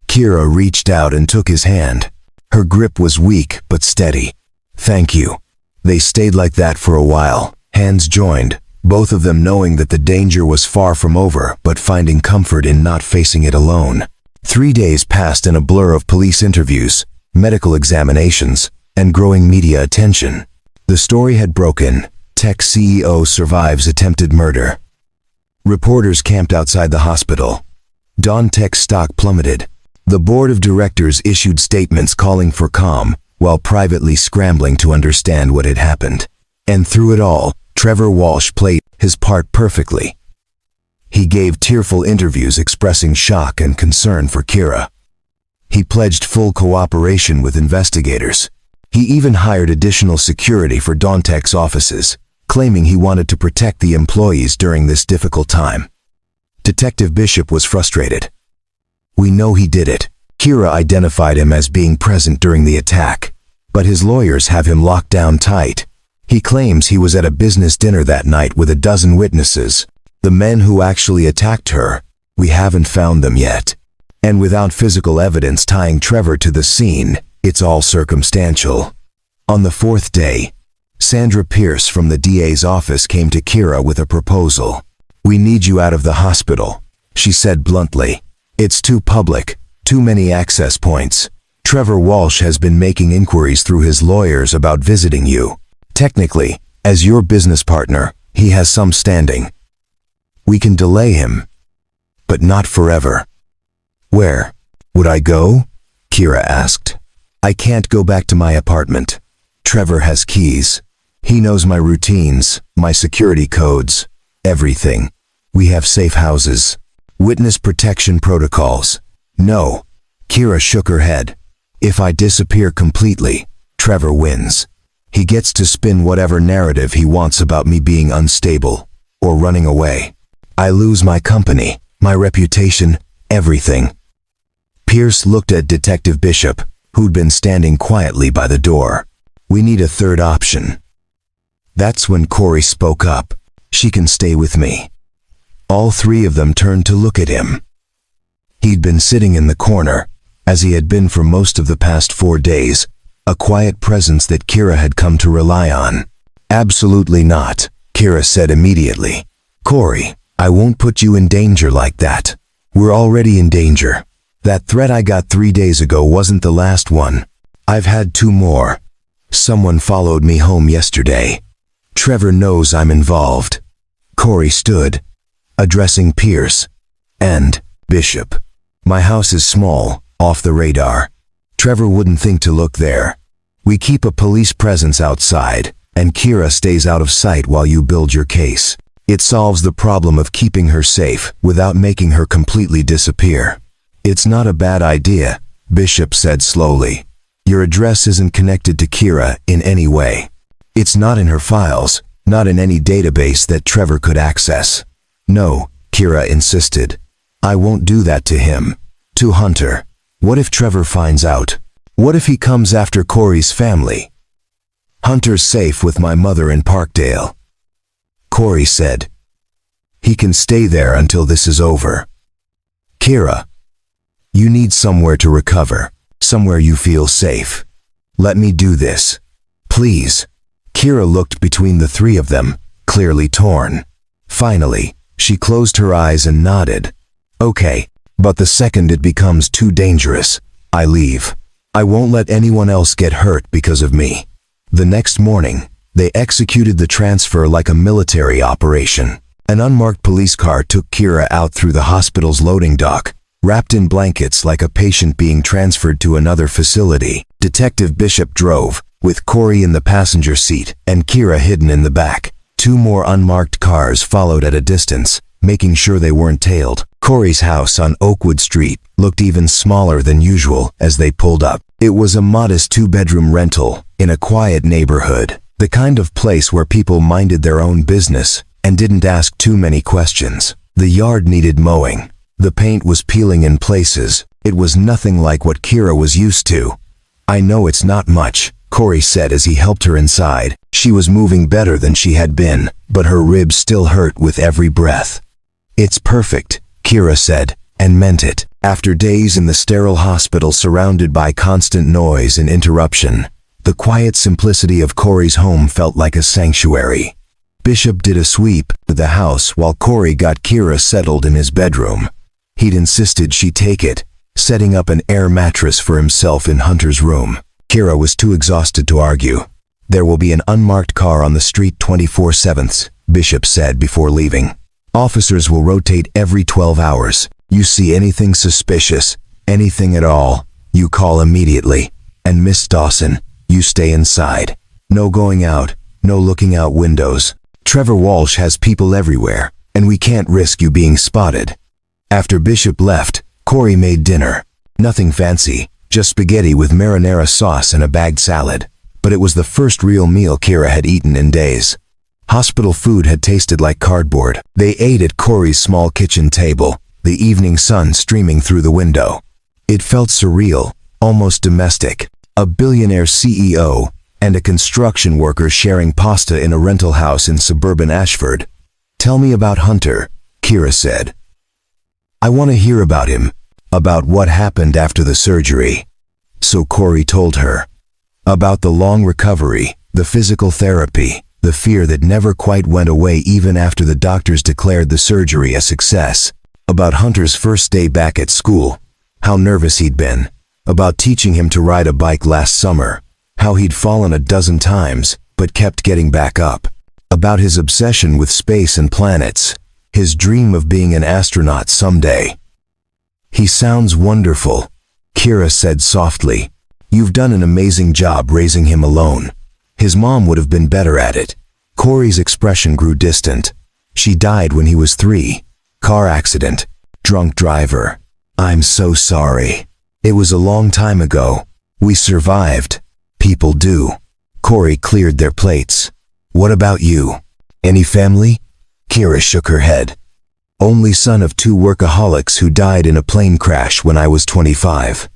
Kira reached out and took his hand. Her grip was weak but steady. "Thank you." They stayed like that for a while, hands joined, both of them knowing that the danger was far from over, but finding comfort in not facing it alone. 3 days passed in a blur of police interviews, medical examinations, and growing media attention. The story had broken. Tech CEO survives attempted murder. Reporters camped outside the hospital. Dawn Tech stock plummeted. The board of directors issued statements calling for calm, while privately scrambling to understand what had happened. And through it all, Trevor Walsh played his part perfectly. He gave tearful interviews expressing shock and concern for Kira. He pledged full cooperation with investigators. He even hired additional security for Dawn Tech's offices, claiming he wanted to protect the employees during this difficult time. Detective Bishop was frustrated. "We know he did it." Kira identified him as being present during the attack, but his lawyers have him locked down tight. He claims he was at a business dinner that night with a dozen witnesses. The men who actually attacked her, we haven't found them yet. And without physical evidence tying Trevor to the scene, it's all circumstantial. On the 4th day, Sandra Pierce from the DA's office came to Kira with a proposal. "We need you out of the hospital," she said bluntly. "It's too public, too many access points. Trevor Walsh has been making inquiries through his lawyers about visiting you. Technically, as your business partner, he has some standing. We can delay him, but not forever." "Where would I go?" Kira asked. "I can't go back to my apartment. Trevor has keys. He knows my routines, my security codes, everything. We have safe houses, witness protection protocols." "No." Kira shook her head. "If I disappear completely, Trevor wins. He gets to spin whatever narrative he wants about me being unstable or running away. I lose my company, my reputation, everything." Pierce looked at Detective Bishop, who'd been standing quietly by the door. "We need a third option." That's when Corey spoke up. "She can stay with me." All three of them turned to look at him. He'd been sitting in the corner, as he had been for most of the past 4 days, a quiet presence that Kira had come to rely on. "Absolutely not," Kira said immediately. "Corey, I won't put you in danger like that. We're already in danger. That threat I got 3 days ago wasn't the last one. I've had 2 more. Someone followed me home yesterday. Trevor knows I'm involved." Corey stood, addressing Pierce and Bishop. "My house is small, off the radar. Trevor wouldn't think to look there. We keep a police presence outside, and Kira stays out of sight while you build your case. It solves the problem of keeping her safe without making her completely disappear." "It's not a bad idea," Bishop said slowly. "Your address isn't connected to Kira in any way. It's not in her files, not in any database that Trevor could access." "No," Kira insisted. "I won't do that to him. To Hunter. What if Trevor finds out? What if he comes after Corey's family?" "Hunter's safe with my mother in Parkdale," Corey said. "He can stay there until this is over." "Kira, you need somewhere to recover, somewhere you feel safe. Let me do this. Please." Kira looked between the 3 of them, clearly torn. Finally, she closed her eyes and nodded. "Okay, but the second it becomes too dangerous, I leave. I won't let anyone else get hurt because of me." The next morning, they executed the transfer like a military operation. An unmarked police car took Kira out through the hospital's loading dock, wrapped in blankets like a patient being transferred to another facility. Detective Bishop drove, with Corey in the passenger seat and Kira hidden in the back. 2 more unmarked cars followed at a distance, making sure they weren't tailed. Corey's house on Oakwood Street looked even smaller than usual as they pulled up. It was a modest 2-bedroom rental in a quiet neighborhood, the kind of place where people minded their own business and didn't ask too many questions. The yard needed mowing. The paint was peeling in places. It was nothing like what Kira was used to. I know it's not much, Corey said as he helped her inside. She was moving better than she had been, but her ribs still hurt with every breath. It's perfect, Kira said, and meant it. After days in the sterile hospital surrounded by constant noise and interruption, the quiet simplicity of Corey's home felt like a sanctuary. Bishop did a sweep of the house while Corey got Kira settled in his bedroom. He'd insisted she take it, setting up an air mattress for himself in Hunter's room. Kira was too exhausted to argue. There will be an unmarked car on the street 24/7, Bishop said before leaving. Officers will rotate every 12 hours. You see anything suspicious, anything at all, you call immediately. And Miss Dawson, you stay inside. No going out, no looking out windows. Trevor Walsh has people everywhere, and we can't risk you being spotted. After Bishop left, Corey made dinner. Nothing fancy, just spaghetti with marinara sauce and a bagged salad. But it was the first real meal Kira had eaten in days. Hospital food had tasted like cardboard. They ate at Corey's small kitchen table, the evening sun streaming through the window. It felt surreal, almost domestic. A billionaire CEO and a construction worker sharing pasta in a rental house in suburban Ashford. Tell me about Hunter, Kira said. I want to hear about him, about what happened after the surgery. So Corey told her. About the long recovery, the physical therapy, the fear that never quite went away even after the doctors declared the surgery a success. About Hunter's first day back at school, how nervous he'd been. About teaching him to ride a bike last summer, how he'd fallen a dozen times, but kept getting back up. About his obsession with space and planets, his dream of being an astronaut someday. He sounds wonderful, Kira said softly. You've done an amazing job raising him alone. His mom would have been better at it. Corey's expression grew distant. She died when he was 3. Car accident. Drunk driver. I'm so sorry. It was a long time ago. We survived. People do. Corey cleared their plates. What about you? Any family? Kira shook her head. Only son of 2 workaholics who died in a plane crash when I was 25.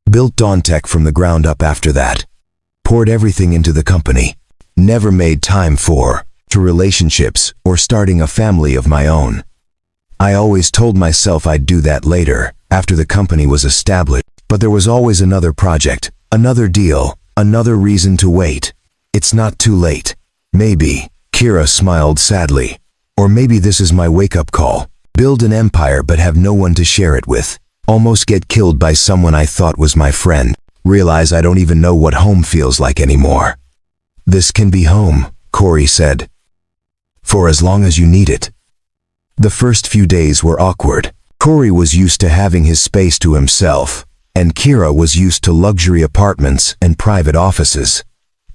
Built Dawntech from the ground up after that. Poured everything into the company. Never made time for relationships or starting a family of my own. I always told myself I'd do that later, after the company was established, but there was always another project, another deal, another reason to wait. It's not too late. Maybe, Kira smiled sadly. Or maybe this is my wake-up call. Build an empire but have no one to share it with. Almost get killed by someone I thought was my friend. Realize I don't even know what home feels like anymore. This can be home, Corey said. For as long as you need it. The first few days were awkward. Corey was used to having his space to himself, and Kira was used to luxury apartments and private offices.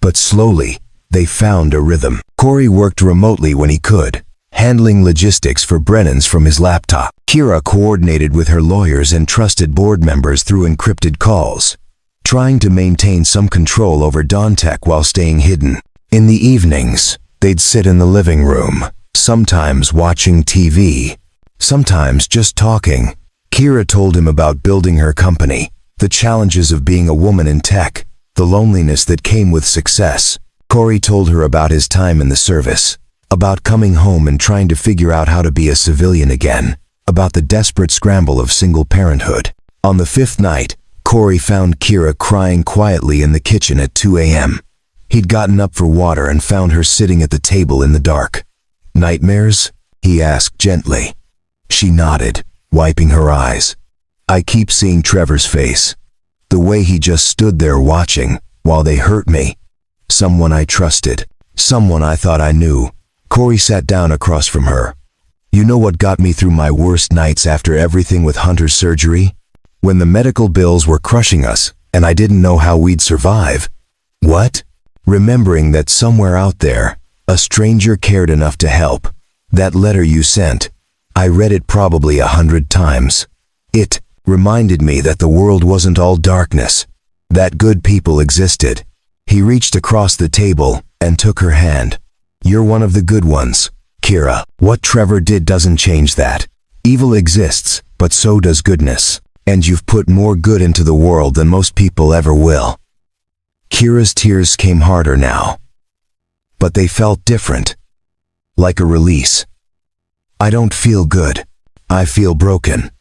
But slowly, they found a rhythm. Corey worked remotely when he could, handling logistics for Brennan's from his laptop. Kira coordinated with her lawyers and trusted board members through encrypted calls, trying to maintain some control over Dawntech while staying hidden. In the evenings, they'd sit in the living room, sometimes watching TV, sometimes just talking. Kira told him about building her company, the challenges of being a woman in tech, the loneliness that came with success. Corey told her about his time in the service, about coming home and trying to figure out how to be a civilian again, about the desperate scramble of single parenthood. On the 5th night, Corey found Kira crying quietly in the kitchen at 2 a.m. He'd gotten up for water and found her sitting at the table in the dark. Nightmares? He asked gently. She nodded, wiping her eyes. I keep seeing Trevor's face. The way he just stood there watching, while they hurt me. Someone I trusted. Someone I thought I knew. Corey sat down across from her. You know what got me through my worst nights after everything with Hunter's surgery? When the medical bills were crushing us, and I didn't know how we'd survive. What? Remembering that somewhere out there, a stranger cared enough to help. That letter you sent. I read it probably 100 times. It reminded me that the world wasn't all darkness. That good people existed. He reached across the table and took her hand. You're one of the good ones, Kira. What Trevor did doesn't change that. Evil exists, but so does goodness. And you've put more good into the world than most people ever will. Kira's tears came harder now. But they felt different. Like a release. I don't feel good. I feel broken.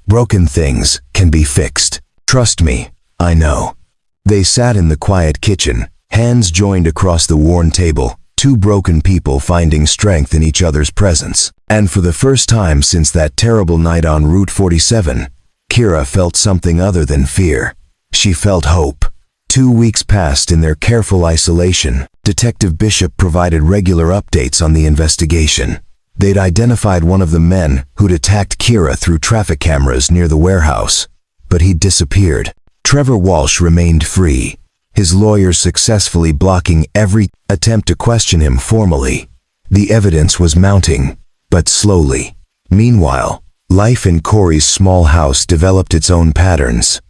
Broken things can be fixed. Trust me, I know. They sat in the quiet kitchen, hands joined across the worn table, two broken people finding strength in each other's presence. And for the first time since that terrible night on Route 47, Kira felt something other than fear. She felt hope. 2 weeks passed in their careful isolation. Detective Bishop provided regular updates on the investigation. They'd identified one of the men who'd attacked Kira through traffic cameras near the warehouse, but he'd disappeared. Trevor Walsh remained free, his lawyers successfully blocking every attempt to question him formally. The evidence was mounting, but slowly. Meanwhile, life in Corey's small house developed its own patterns.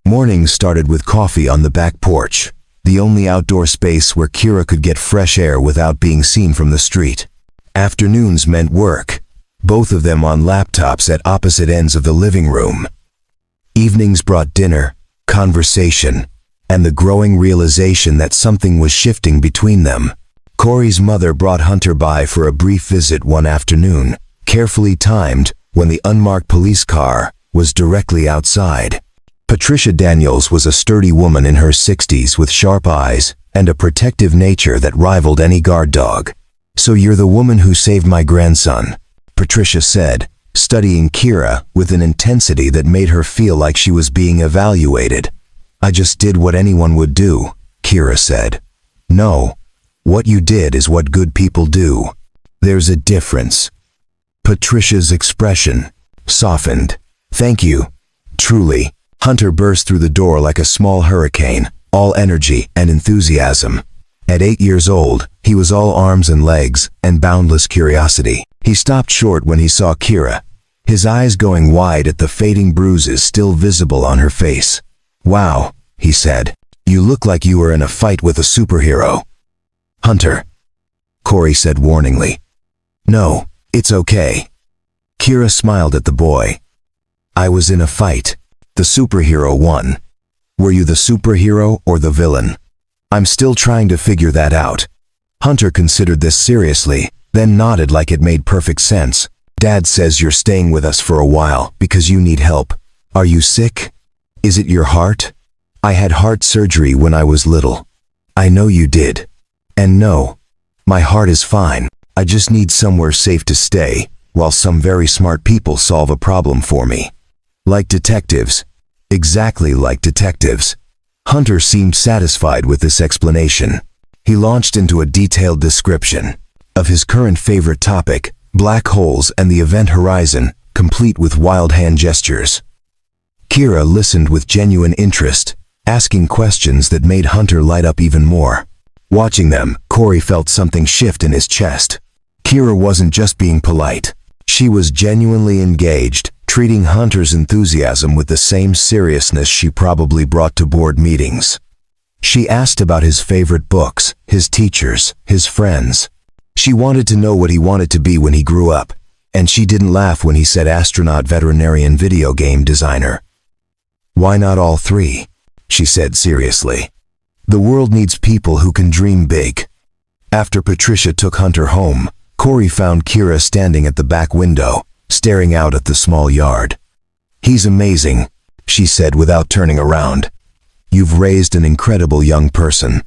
Mornings started with coffee on the back porch, the only outdoor space where Kira could get fresh air without being seen from the street. Afternoons meant work, both of them on laptops at opposite ends of the living room. Evenings brought dinner, conversation, and the growing realization that something was shifting between them. Corey's mother brought Hunter by for a brief visit one afternoon, carefully timed when the unmarked police car was directly outside. Patricia Daniels was a sturdy woman in her 60s with sharp eyes and a protective nature that rivaled any guard dog. "So you're the woman who saved my grandson," Patricia said, studying Kira with an intensity that made her feel like she was being evaluated. "I just did what anyone would do," Kira said. "No, what you did is what good people do. There's a difference." Patricia's expression softened. "Thank you. Truly." Hunter burst through the door like a small hurricane, all energy and enthusiasm. At 8 years old, he was all arms and legs and boundless curiosity. He stopped short when he saw Kira, his eyes going wide at the fading bruises still visible on her face. "Wow," he said. "You look like you were in a fight with a superhero." "Hunter," Corey said warningly. "No, it's okay." Kira smiled at the boy. "I was in a fight. The superhero won. Were you the superhero or the villain? I'm still trying to figure that out." Hunter considered this seriously, then nodded like it made perfect sense. "Dad says you're staying with us for a while because you need help. Are you sick? Is it your heart? I had heart surgery when I was little. I know you did. And no, my heart is fine. I just need somewhere safe to stay while some very smart people solve a problem for me. Like detectives. Exactly like detectives." Hunter seemed satisfied with this explanation. He launched into a detailed description of his current favorite topic, black holes and the event horizon, complete with wild hand gestures. Kira listened with genuine interest, asking questions that made Hunter light up even more. Watching them, Corey felt something shift in his chest. Kira wasn't just being polite. She was genuinely engaged, treating Hunter's enthusiasm with the same seriousness she probably brought to board meetings. She asked about his favorite books, his teachers, his friends. She wanted to know what he wanted to be when he grew up, and she didn't laugh when he said astronaut, veterinarian, video game designer. "Why not all three?" she said seriously. "The world needs people who can dream big." After Patricia took Hunter home, Corey found Kira standing at the back window, staring out at the small yard. "He's amazing," she said without turning around. "You've raised an incredible young person.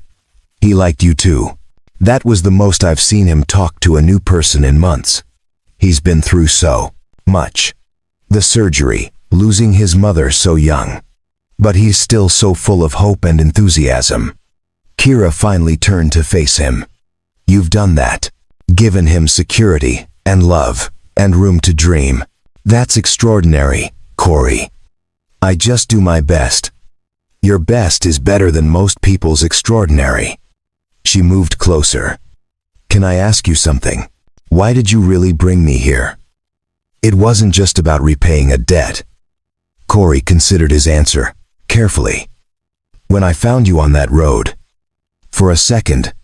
He liked you too." That was the most I've seen him talk to a new person in months. He's been through so much. The surgery, losing his mother so young. But he's still so full of hope and enthusiasm. Kira finally turned to face him. "You've done that. Given him security and love and room to dream. That's extraordinary, Corey. I just do my best. Your best is better than most people's extraordinary." She moved closer. "Can I ask you something? Why did you really bring me here?" "It wasn't just about repaying a debt." Corey considered his answer carefully. "When I found you on that road, for a second,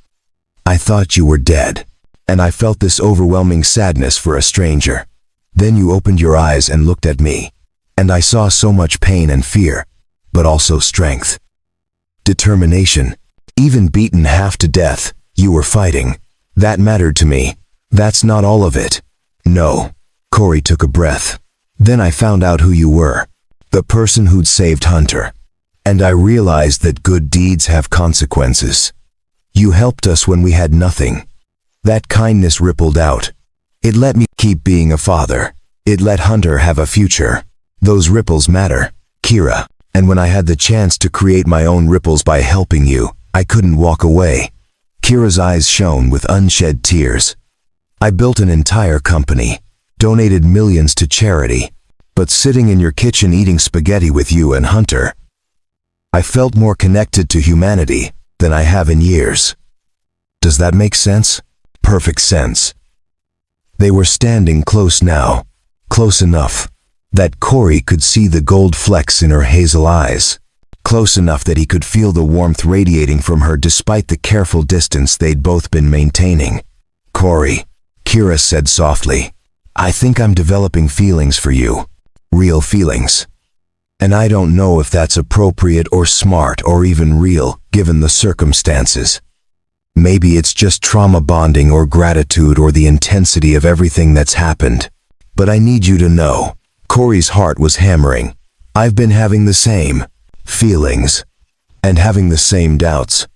I thought you were dead, and I felt this overwhelming sadness for a stranger. Then you opened your eyes and looked at me, and I saw so much pain and fear, but also strength." determination. Even beaten half to death, you were fighting. That mattered to me. That's not all of it. No. Corey took a breath. Then I found out who you were. The person who'd saved Hunter. And I realized that good deeds have consequences. You helped us when we had nothing. That kindness rippled out. It let me keep being a father. It let Hunter have a future. Those ripples matter, Kira. And when I had the chance to create my own ripples by helping you, I couldn't walk away. Kira's eyes shone with unshed tears. I built an entire company, donated millions to charity, but sitting in your kitchen eating spaghetti with you and Hunter, I felt more connected to humanity than I have in years. Does that make sense? Perfect sense. They were standing close now, close enough that Corey could see the gold flecks in her hazel eyes, close enough that he could feel the warmth radiating from her despite the careful distance they'd both been maintaining. Corey, Kira said softly, I think I'm developing feelings for you. Real feelings. And I don't know if that's appropriate or smart or even real, given the circumstances. Maybe it's just trauma bonding or gratitude or the intensity of everything that's happened. But I need you to know. Corey's heart was hammering. I've been having the same feelings and having the same doubts.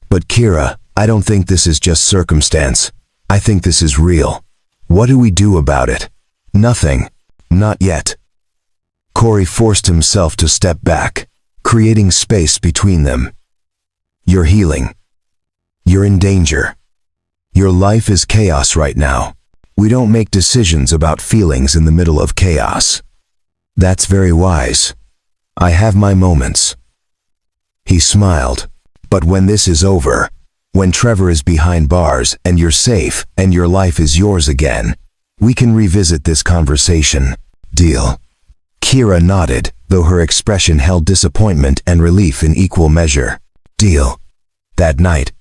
But Kira, I don't think this is just circumstance. I think this is real. What do we do about it? Nothing. Not yet. Corey forced himself to step back, creating space between them. You're healing. You're in danger. Your life is chaos right now. We don't make decisions about feelings in the middle of chaos. That's very wise. I have my moments. He smiled. But when this is over, when Trevor is behind bars and you're safe and your life is yours again, we can revisit this conversation. Deal? Kira nodded, though her expression held disappointment and relief in equal measure. Deal. That night,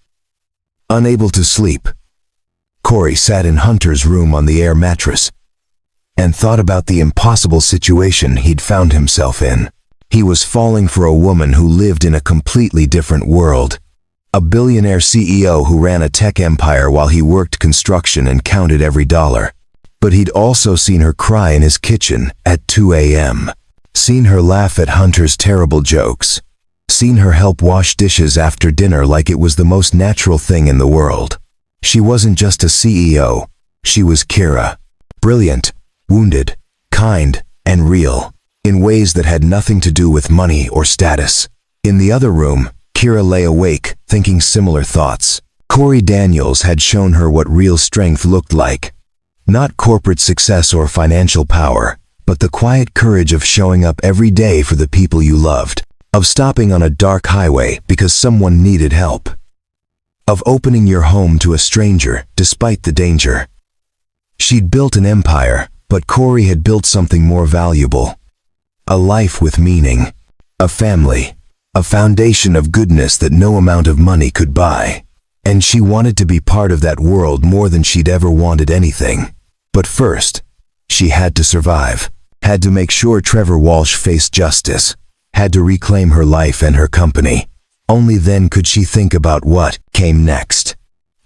unable to sleep, Corey sat in Hunter's room on the air mattress and thought about the impossible situation he'd found himself in. He was falling for a woman who lived in a completely different world. A billionaire CEO who ran a tech empire while he worked construction and counted every dollar. But he'd also seen her cry in his kitchen at 2 a.m., seen her laugh at Hunter's terrible jokes, seen her help wash dishes after dinner like it was the most natural thing in the world. She wasn't just a CEO, she was Kira. Brilliant, wounded, kind, and real, in ways that had nothing to do with money or status. In the other room, Kira lay awake, thinking similar thoughts. Corey Daniels had shown her what real strength looked like. Not corporate success or financial power, but the quiet courage of showing up every day for the people you loved, of stopping on a dark highway because someone needed help, of opening your home to a stranger despite the danger. She'd built an empire, but Corey had built something more valuable. A life with meaning, a family, a foundation of goodness that no amount of money could buy. And she wanted to be part of that world more than she'd ever wanted anything. But first, she had to survive, had to make sure Trevor Walsh faced justice, had to reclaim her life and her company. Only then could she think about what came next.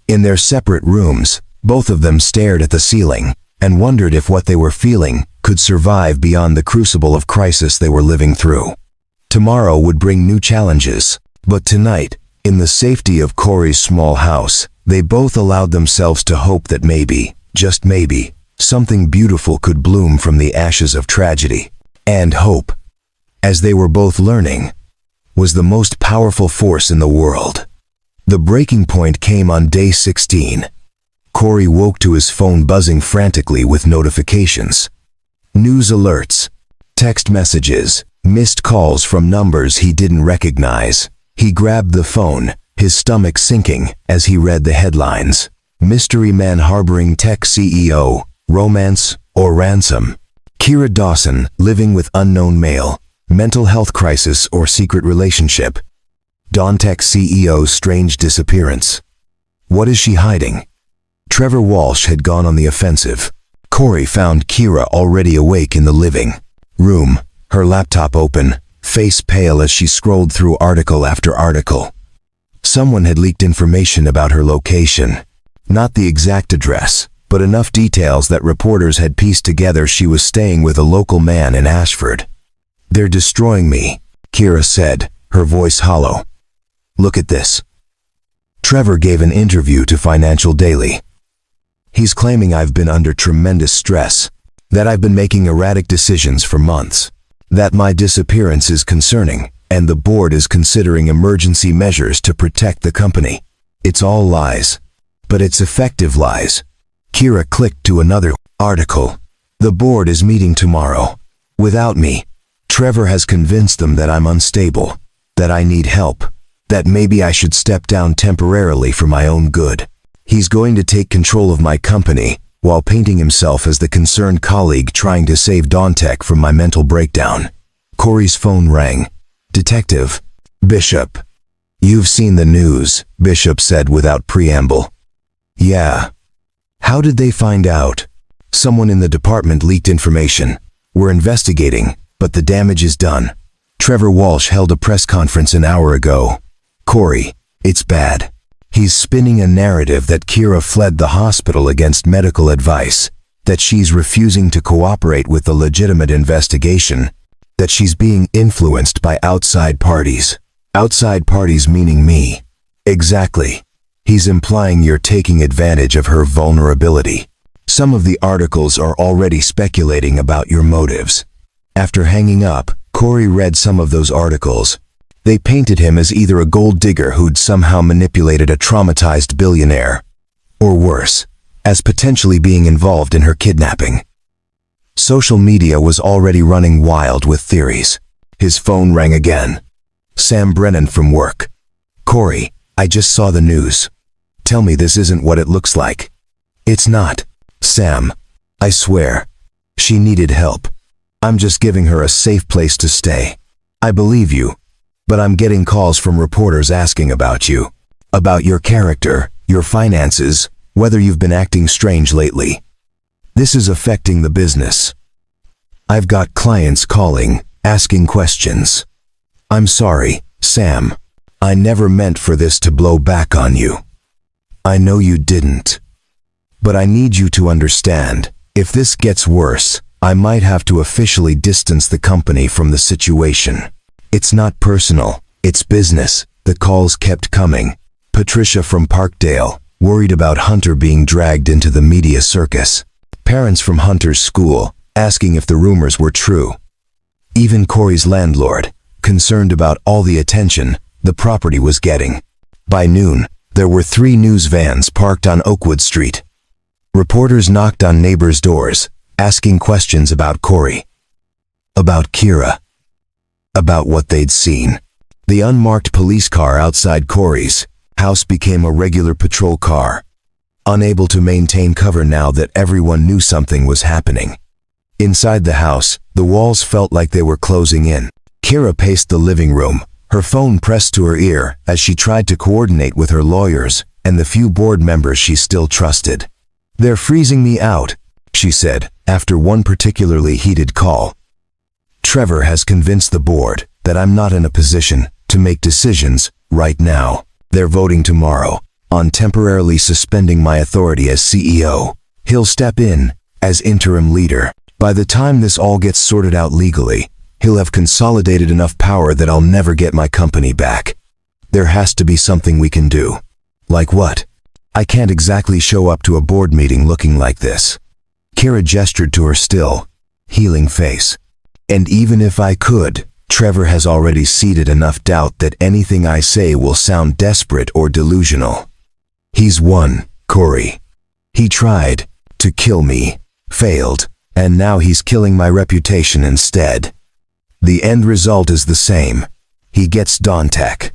In their separate rooms, both of them stared at the ceiling and wondered if what they were feeling could survive beyond the crucible of crisis they were living through. Tomorrow would bring new challenges, but tonight, in the safety of Corey's small house, they both allowed themselves to hope that maybe, just maybe, something beautiful could bloom from the ashes of tragedy. And hope, as they were both learning, was the most powerful force in the world. The breaking point came on day 16. Corey woke to his phone buzzing frantically with notifications. News alerts, text messages, missed calls from numbers he didn't recognize. He grabbed the phone, his stomach sinking as he read the headlines. Mystery man harboring tech CEO, romance or ransom. Kira Dawson living with unknown male, mental health crisis or secret relationship. Dawntech CEO's strange disappearance. What is she hiding? Trevor Walsh had gone on the offensive. Corey found Kira already awake in the living room, her laptop open, face pale as she scrolled through article after article. Someone had leaked information about her location. Not the exact address, but enough details that reporters had pieced together she was staying with a local man in Ashford. "They're destroying me," Kira said, her voice hollow. "Look at this." Trevor gave an interview to Financial Daily. "He's claiming I've been under tremendous stress, that I've been making erratic decisions for months, that my disappearance is concerning, and the board is considering emergency measures to protect the company. It's all lies. But it's effective lies." Kira clicked to another article. "The board is meeting tomorrow. Without me. Trevor has convinced them that I'm unstable, that I need help, that maybe I should step down temporarily for my own good. He's going to take control of my company, while painting himself as the concerned colleague trying to save Dantec from my mental breakdown." Corey's phone rang. "Detective Bishop." "You've seen the news," Bishop said without preamble. "Yeah." "How did they find out?" "Someone in the department leaked information. We're investigating, but the damage is done." Trevor Walsh held a press conference an hour ago. "Corey, it's bad. He's spinning a narrative that Kira fled the hospital against medical advice, that she's refusing to cooperate with the legitimate investigation, that she's being influenced by outside parties." "Outside parties meaning me." "Exactly. He's implying you're taking advantage of her vulnerability. Some of the articles are already speculating about your motives." After hanging up, Corey read some of those articles. They painted him as either a gold digger who'd somehow manipulated a traumatized billionaire, or worse, as potentially being involved in her kidnapping. Social media was already running wild with theories. His phone rang again. Sam Brennan from work. "Corey, I just saw the news. Tell me this isn't what it looks like." "It's not, Sam. I swear. She needed help. I'm just giving her a safe place to stay. I believe you. But I'm getting calls from reporters asking about you. About your character, your finances, whether you've been acting strange lately. This is affecting the business. I've got clients calling, asking questions. I'm sorry, Sam. I never meant for this to blow back on you. I know you didn't. But I need you to understand, if this gets worse, I might have to officially distance the company from the situation. It's not personal, it's business." The calls kept coming. Patricia from Parkdale, worried about Hunter being dragged into the media circus. Parents from Hunter's school, asking if the rumors were true. Even Corey's landlord, concerned about all the attention the property was getting. By noon, there were 3 news vans parked on Oakwood Street. Reporters knocked on neighbors' doors, asking questions about Corey. About Kira. About what they'd seen. The unmarked police car outside Corey's house became a regular patrol car, unable to maintain cover now that everyone knew something was happening. Inside the house, the walls felt like they were closing in. Kira paced the living room, her phone pressed to her ear as she tried to coordinate with her lawyers and the few board members she still trusted. "They're freezing me out," she said, after one particularly heated call. "Trevor has convinced the board that I'm not in a position to make decisions right now. They're voting tomorrow on temporarily suspending my authority as CEO. He'll step in as interim leader. By the time this all gets sorted out legally, he'll have consolidated enough power that I'll never get my company back. There has to be something we can do." "Like what?" "I can't exactly show up to a board meeting looking like this." Kira gestured to her still, healing face. "And even if I could, Trevor has already seeded enough doubt that anything I say will sound desperate or delusional. He's won, Corey. He tried to kill me, failed, and now he's killing my reputation instead. The end result is the same. He gets Dantec."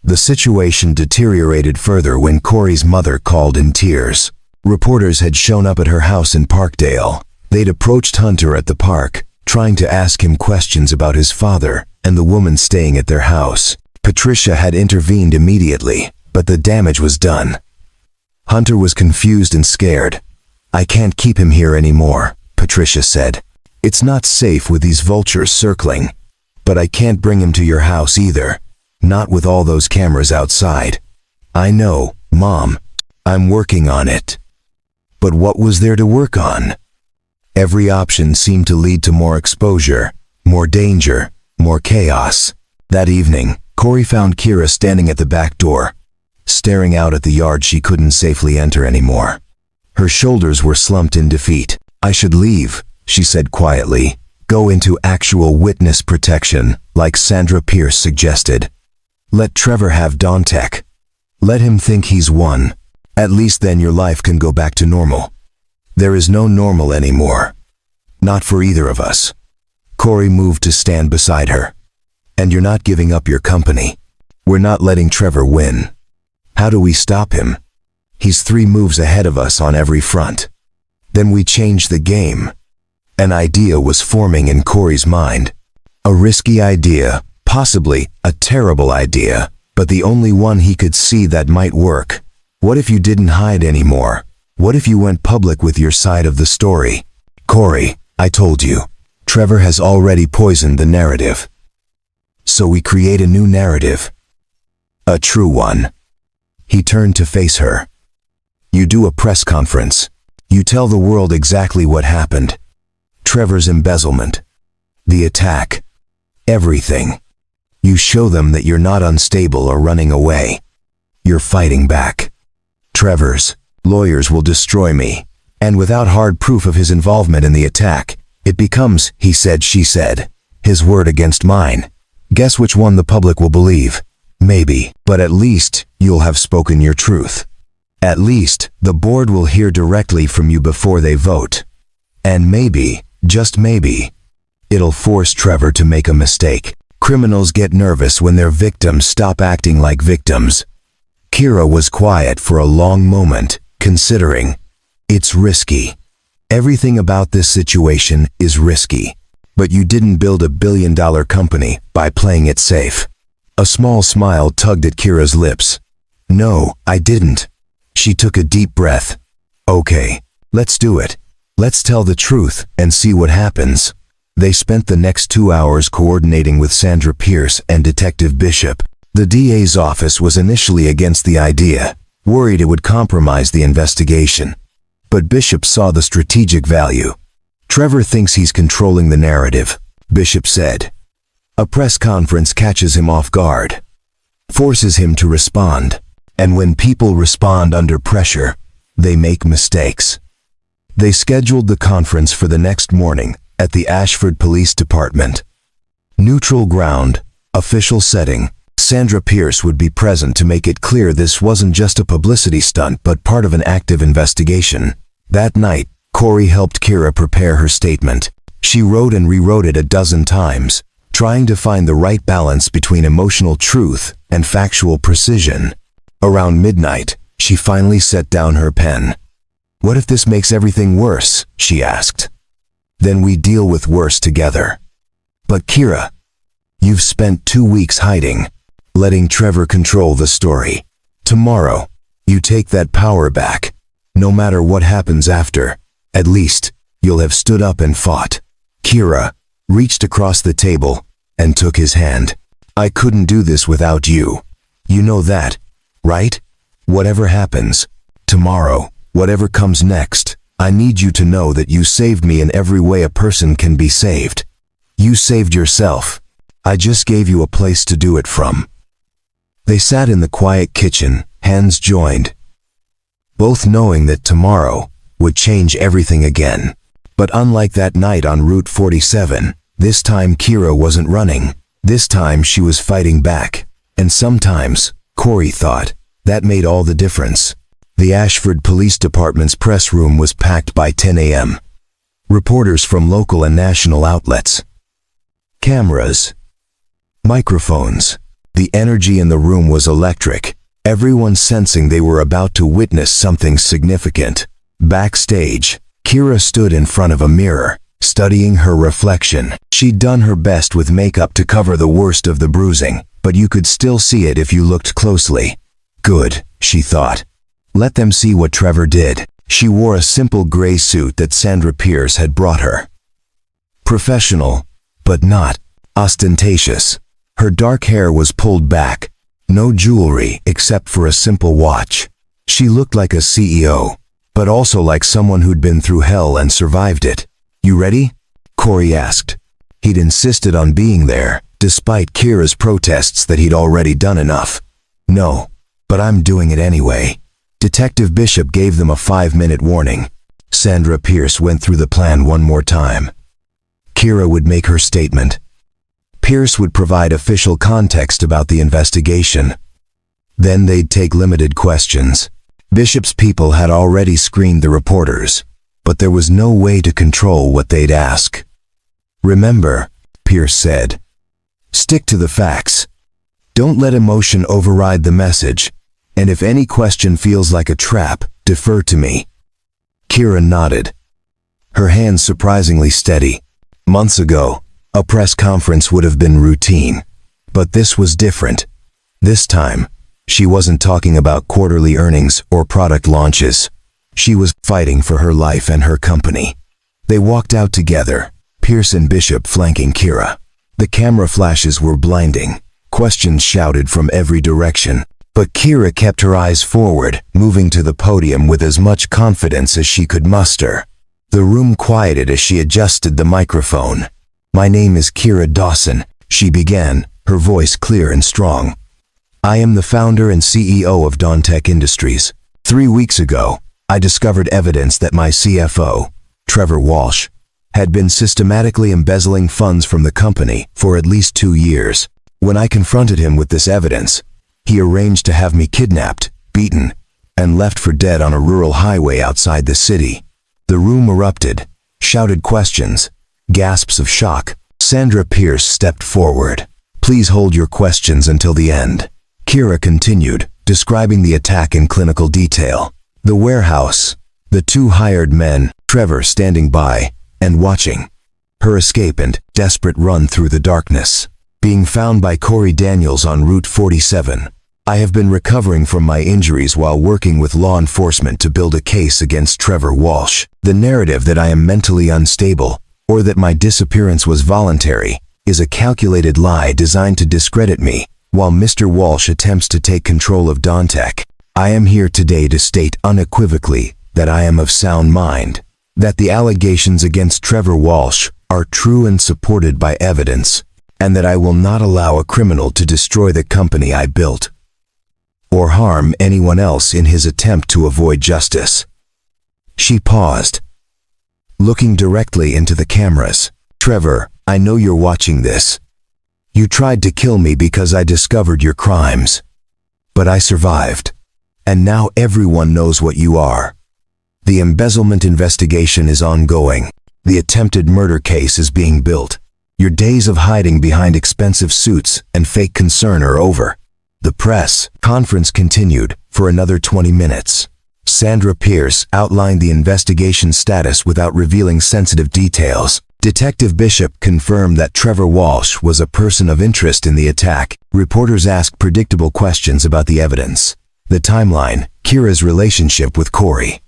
The situation deteriorated further when Corey's mother called in tears. Reporters had shown up at her house in Parkdale. They'd approached Hunter at the park, trying to ask him questions about his father and the woman staying at their house. Patricia had intervened immediately, but the damage was done. Hunter was confused and scared. "I can't keep him here anymore," Patricia said. "It's not safe with these vultures circling. But I can't bring him to your house either. Not with all those cameras outside. I know, Mom. I'm working on it. But what was there to work on? Every option seemed to lead to more exposure, more danger, more chaos. That evening, Corey found Kira standing at the back door, staring out at the yard she couldn't safely enter anymore. Her shoulders were slumped in defeat. I should leave, she said quietly. Go into actual witness protection, like Sandra Pierce suggested. Let Trevor have Dantec. Let him think he's won. At least then your life can go back to normal. There is no normal anymore. Not for either of us. Corey moved to stand beside her. And you're not giving up your company. We're not letting Trevor win. How do we stop him? He's 3 moves ahead of us on every front. Then we change the game. An idea was forming in Corey's mind. A risky idea, possibly a terrible idea, but the only one he could see that might work. What if you didn't hide anymore? What if you went public with your side of the story? Corey, I told you, Trevor has already poisoned the narrative. So we create a new narrative. A true one. He turned to face her. You do a press conference. You tell the world exactly what happened. Trevor's embezzlement. The attack. Everything. You show them that you're not unstable or running away. You're fighting back. Trevor's lawyers will destroy me. And without hard proof of his involvement in the attack, it becomes, he said, she said. His word against mine. Guess which one the public will believe? Maybe, but at least you'll have spoken your truth. At least the board will hear directly from you before they vote. And maybe, just maybe, it'll force Trevor to make a mistake. Criminals get nervous when their victims stop acting like victims. Kira was quiet for a long moment, considering. It's risky. Everything about this situation is risky. But you didn't build a billion-dollar company by playing it safe. A small smile tugged at Kira's lips. No, I didn't. She took a deep breath. Okay, let's do it. Let's tell the truth and see what happens. They spent the next 2 hours coordinating with Sandra Pierce and Detective Bishop. The DA's office was initially against the idea, worried it would compromise the investigation. But Bishop saw the strategic value. Trevor thinks he's controlling the narrative, Bishop said. A press conference catches him off guard, forces him to respond. And when people respond under pressure, they make mistakes. They scheduled the conference for the next morning at the Ashford Police Department. Neutral ground, official setting. Sandra Pierce would be present to make it clear this wasn't just a publicity stunt but part of an active investigation. That night, Corey helped Kira prepare her statement. She wrote and rewrote it a dozen times, trying to find the right balance between emotional truth and factual precision. Around midnight, she finally set down her pen. What if this makes everything worse? She asked. Then we deal with worse together. But Kira, you've spent 2 weeks hiding, letting Trevor control the story. Tomorrow, you take that power back. No matter what happens after, at least, you'll have stood up and fought. Kira reached across the table and took his hand. I couldn't do this without you. You know that, right? Whatever happens, tomorrow, whatever comes next, I need you to know that you saved me in every way a person can be saved. You saved yourself. I just gave you a place to do it from. They sat in the quiet kitchen, hands joined, both knowing that tomorrow would change everything again. But unlike that night on Route 47, this time Kira wasn't running. This time she was fighting back. And sometimes, Corey thought, that made all the difference. The Ashford Police Department's press room was packed by 10 a.m. Reporters from local and national outlets. Cameras. Microphones. The energy in the room was electric, everyone sensing they were about to witness something significant. Backstage, Kira stood in front of a mirror, studying her reflection. She'd done her best with makeup to cover the worst of the bruising, but you could still see it if you looked closely. Good, she thought. Let them see what Trevor did. She wore a simple gray suit that Sandra Pierce had brought her. Professional, but not ostentatious. Her dark hair was pulled back, no jewelry except for a simple watch. She looked like a CEO, but also like someone who'd been through hell and survived it. "You ready?" Corey asked. He'd insisted on being there, despite Kira's protests that he'd already done enough. "No, but I'm doing it anyway." Detective Bishop gave them a 5-minute warning. Sandra Pierce went through the plan one more time. Kira would make her statement. Pierce would provide official context about the investigation. Then they'd take limited questions. Bishop's people had already screened the reporters, but there was no way to control what they'd ask. "Remember," Pierce said, "stick to the facts. Don't let emotion override the message, and if any question feels like a trap, defer to me." Kira nodded, her hands surprisingly steady. Months ago, a press conference would have been routine, but this was different. This time, she wasn't talking about quarterly earnings or product launches. She was fighting for her life and her company. They walked out together, Pierce and Bishop flanking Kira. The camera flashes were blinding. Questions shouted from every direction. But Kira kept her eyes forward, moving to the podium with as much confidence as she could muster. The room quieted as she adjusted the microphone. "My name is Kira Dawson," she began, her voice clear and strong. "I am the founder and CEO of Dawntech Industries. 3 weeks ago, I discovered evidence that my CFO, Trevor Walsh, had been systematically embezzling funds from the company for at least 2 years. When I confronted him with this evidence, he arranged to have me kidnapped, beaten, and left for dead on a rural highway outside the city." The room erupted, shouted questions, gasps of shock. Sandra Pierce stepped forward. "Please hold your questions until the end." Kira continued, describing the attack in clinical detail. The warehouse, the 2 hired men, Trevor standing by and watching. Her escape and desperate run through the darkness. Being found by Corey Daniels on Route 47. "I have been recovering from my injuries while working with law enforcement to build a case against Trevor Walsh. The narrative that I am mentally unstable, or that my disappearance was voluntary, is a calculated lie designed to discredit me, while Mr. Walsh attempts to take control of Dawntech. I am here today to state unequivocally that I am of sound mind, that the allegations against Trevor Walsh are true and supported by evidence, and that I will not allow a criminal to destroy the company I built, or harm anyone else in his attempt to avoid justice." She paused, looking directly into the cameras. "Trevor, I know you're watching this. You tried to kill me because I discovered your crimes. But I survived. And now everyone knows what you are. The embezzlement investigation is ongoing. The attempted murder case is being built. Your days of hiding behind expensive suits and fake concern are over." The press conference continued for another 20 minutes. Sandra Pierce outlined the investigation status without revealing sensitive details. Detective Bishop confirmed that Trevor Walsh was a person of interest in the attack. Reporters asked predictable questions about the evidence. The timeline, Kira's relationship with Corey.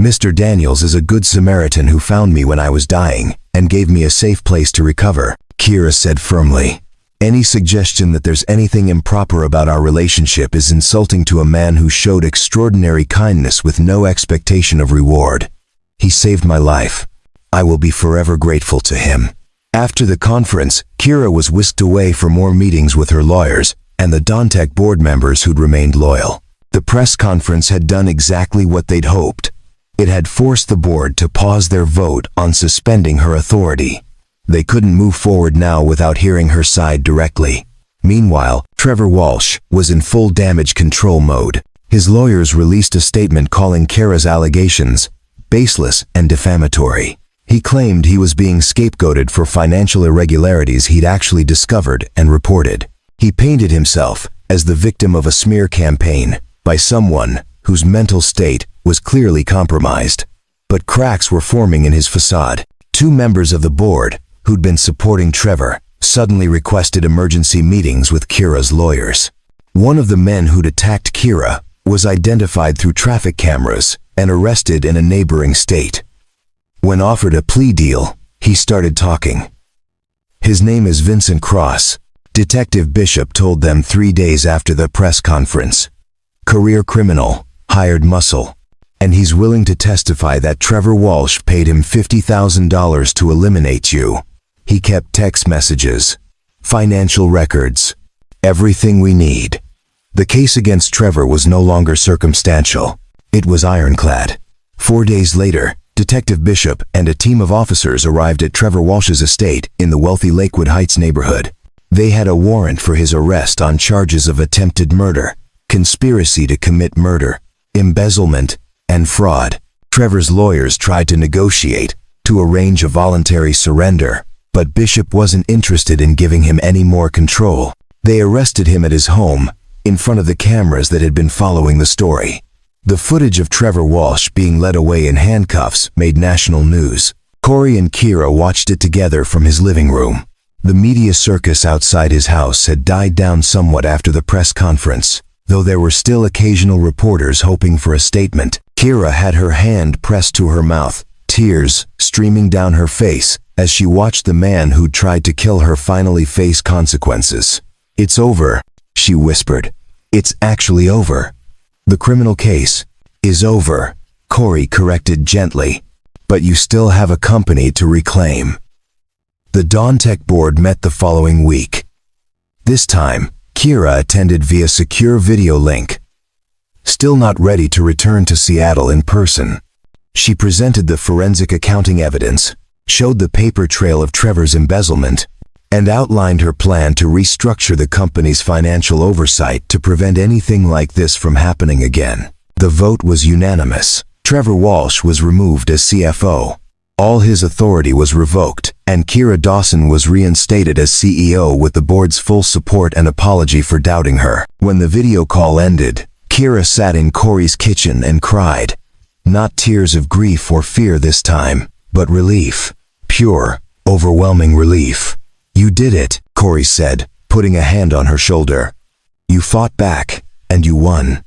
"Mr. Daniels is a good Samaritan who found me when I was dying and gave me a safe place to recover," Kira said firmly. "Any suggestion that there's anything improper about our relationship is insulting to a man who showed extraordinary kindness with no expectation of reward. He saved my life. I will be forever grateful to him." After the conference, Kira was whisked away for more meetings with her lawyers and the Dawntech board members who'd remained loyal. The press conference had done exactly what they'd hoped. It had forced the board to pause their vote on suspending her authority. They couldn't move forward now without hearing her side directly. Meanwhile, Trevor Walsh was in full damage control mode. His lawyers released a statement calling Kira's allegations baseless and defamatory. He claimed he was being scapegoated for financial irregularities he'd actually discovered and reported. He painted himself as the victim of a smear campaign by someone whose mental state was clearly compromised. But cracks were forming in his facade. 2 members of the board, who'd been supporting Trevor, suddenly requested emergency meetings with Kira's lawyers. One of the men who'd attacked Kira was identified through traffic cameras and arrested in a neighboring state. When offered a plea deal, he started talking. His name is Vincent Cross. Detective Bishop told them 3 days after the press conference. Career criminal, hired muscle. And he's willing to testify that Trevor Walsh paid him $50,000 to eliminate you. He kept text messages, financial records, everything we need. The case against Trevor was no longer circumstantial. It was ironclad. 4 days later, Detective Bishop and a team of officers arrived at Trevor Walsh's estate in the wealthy Lakewood Heights neighborhood. They had a warrant for his arrest on charges of attempted murder, conspiracy to commit murder, embezzlement, and fraud. Trevor's lawyers tried to negotiate, to arrange a voluntary surrender, but Bishop wasn't interested in giving him any more control. They arrested him at his home, in front of the cameras that had been following the story. The footage of Trevor Walsh being led away in handcuffs made national news. Corey and Kira watched it together from his living room. The media circus outside his house had died down somewhat after the press conference, though there were still occasional reporters hoping for a statement. Kira had her hand pressed to her mouth, tears streaming down her face as she watched the man who'd tried to kill her finally face consequences. "It's over," she whispered. "It's actually over. The criminal case is over," Corey corrected gently. "But you still have a company to reclaim." The Dawn Tech board met the following week. This time, Kira attended via secure video link. Still not ready to return to Seattle in person. She presented the forensic accounting evidence, showed the paper trail of Trevor's embezzlement, and outlined her plan to restructure the company's financial oversight to prevent anything like this from happening again. The vote was unanimous. Trevor Walsh was removed as CFO. All his authority was revoked, and Kira Dawson was reinstated as CEO with the board's full support and apology for doubting her. When the video call ended, Kira sat in Corey's kitchen and cried. Not tears of grief or fear this time, but relief. Pure, overwhelming relief. "You did it," Corey said, putting a hand on her shoulder. "You fought back, and you won."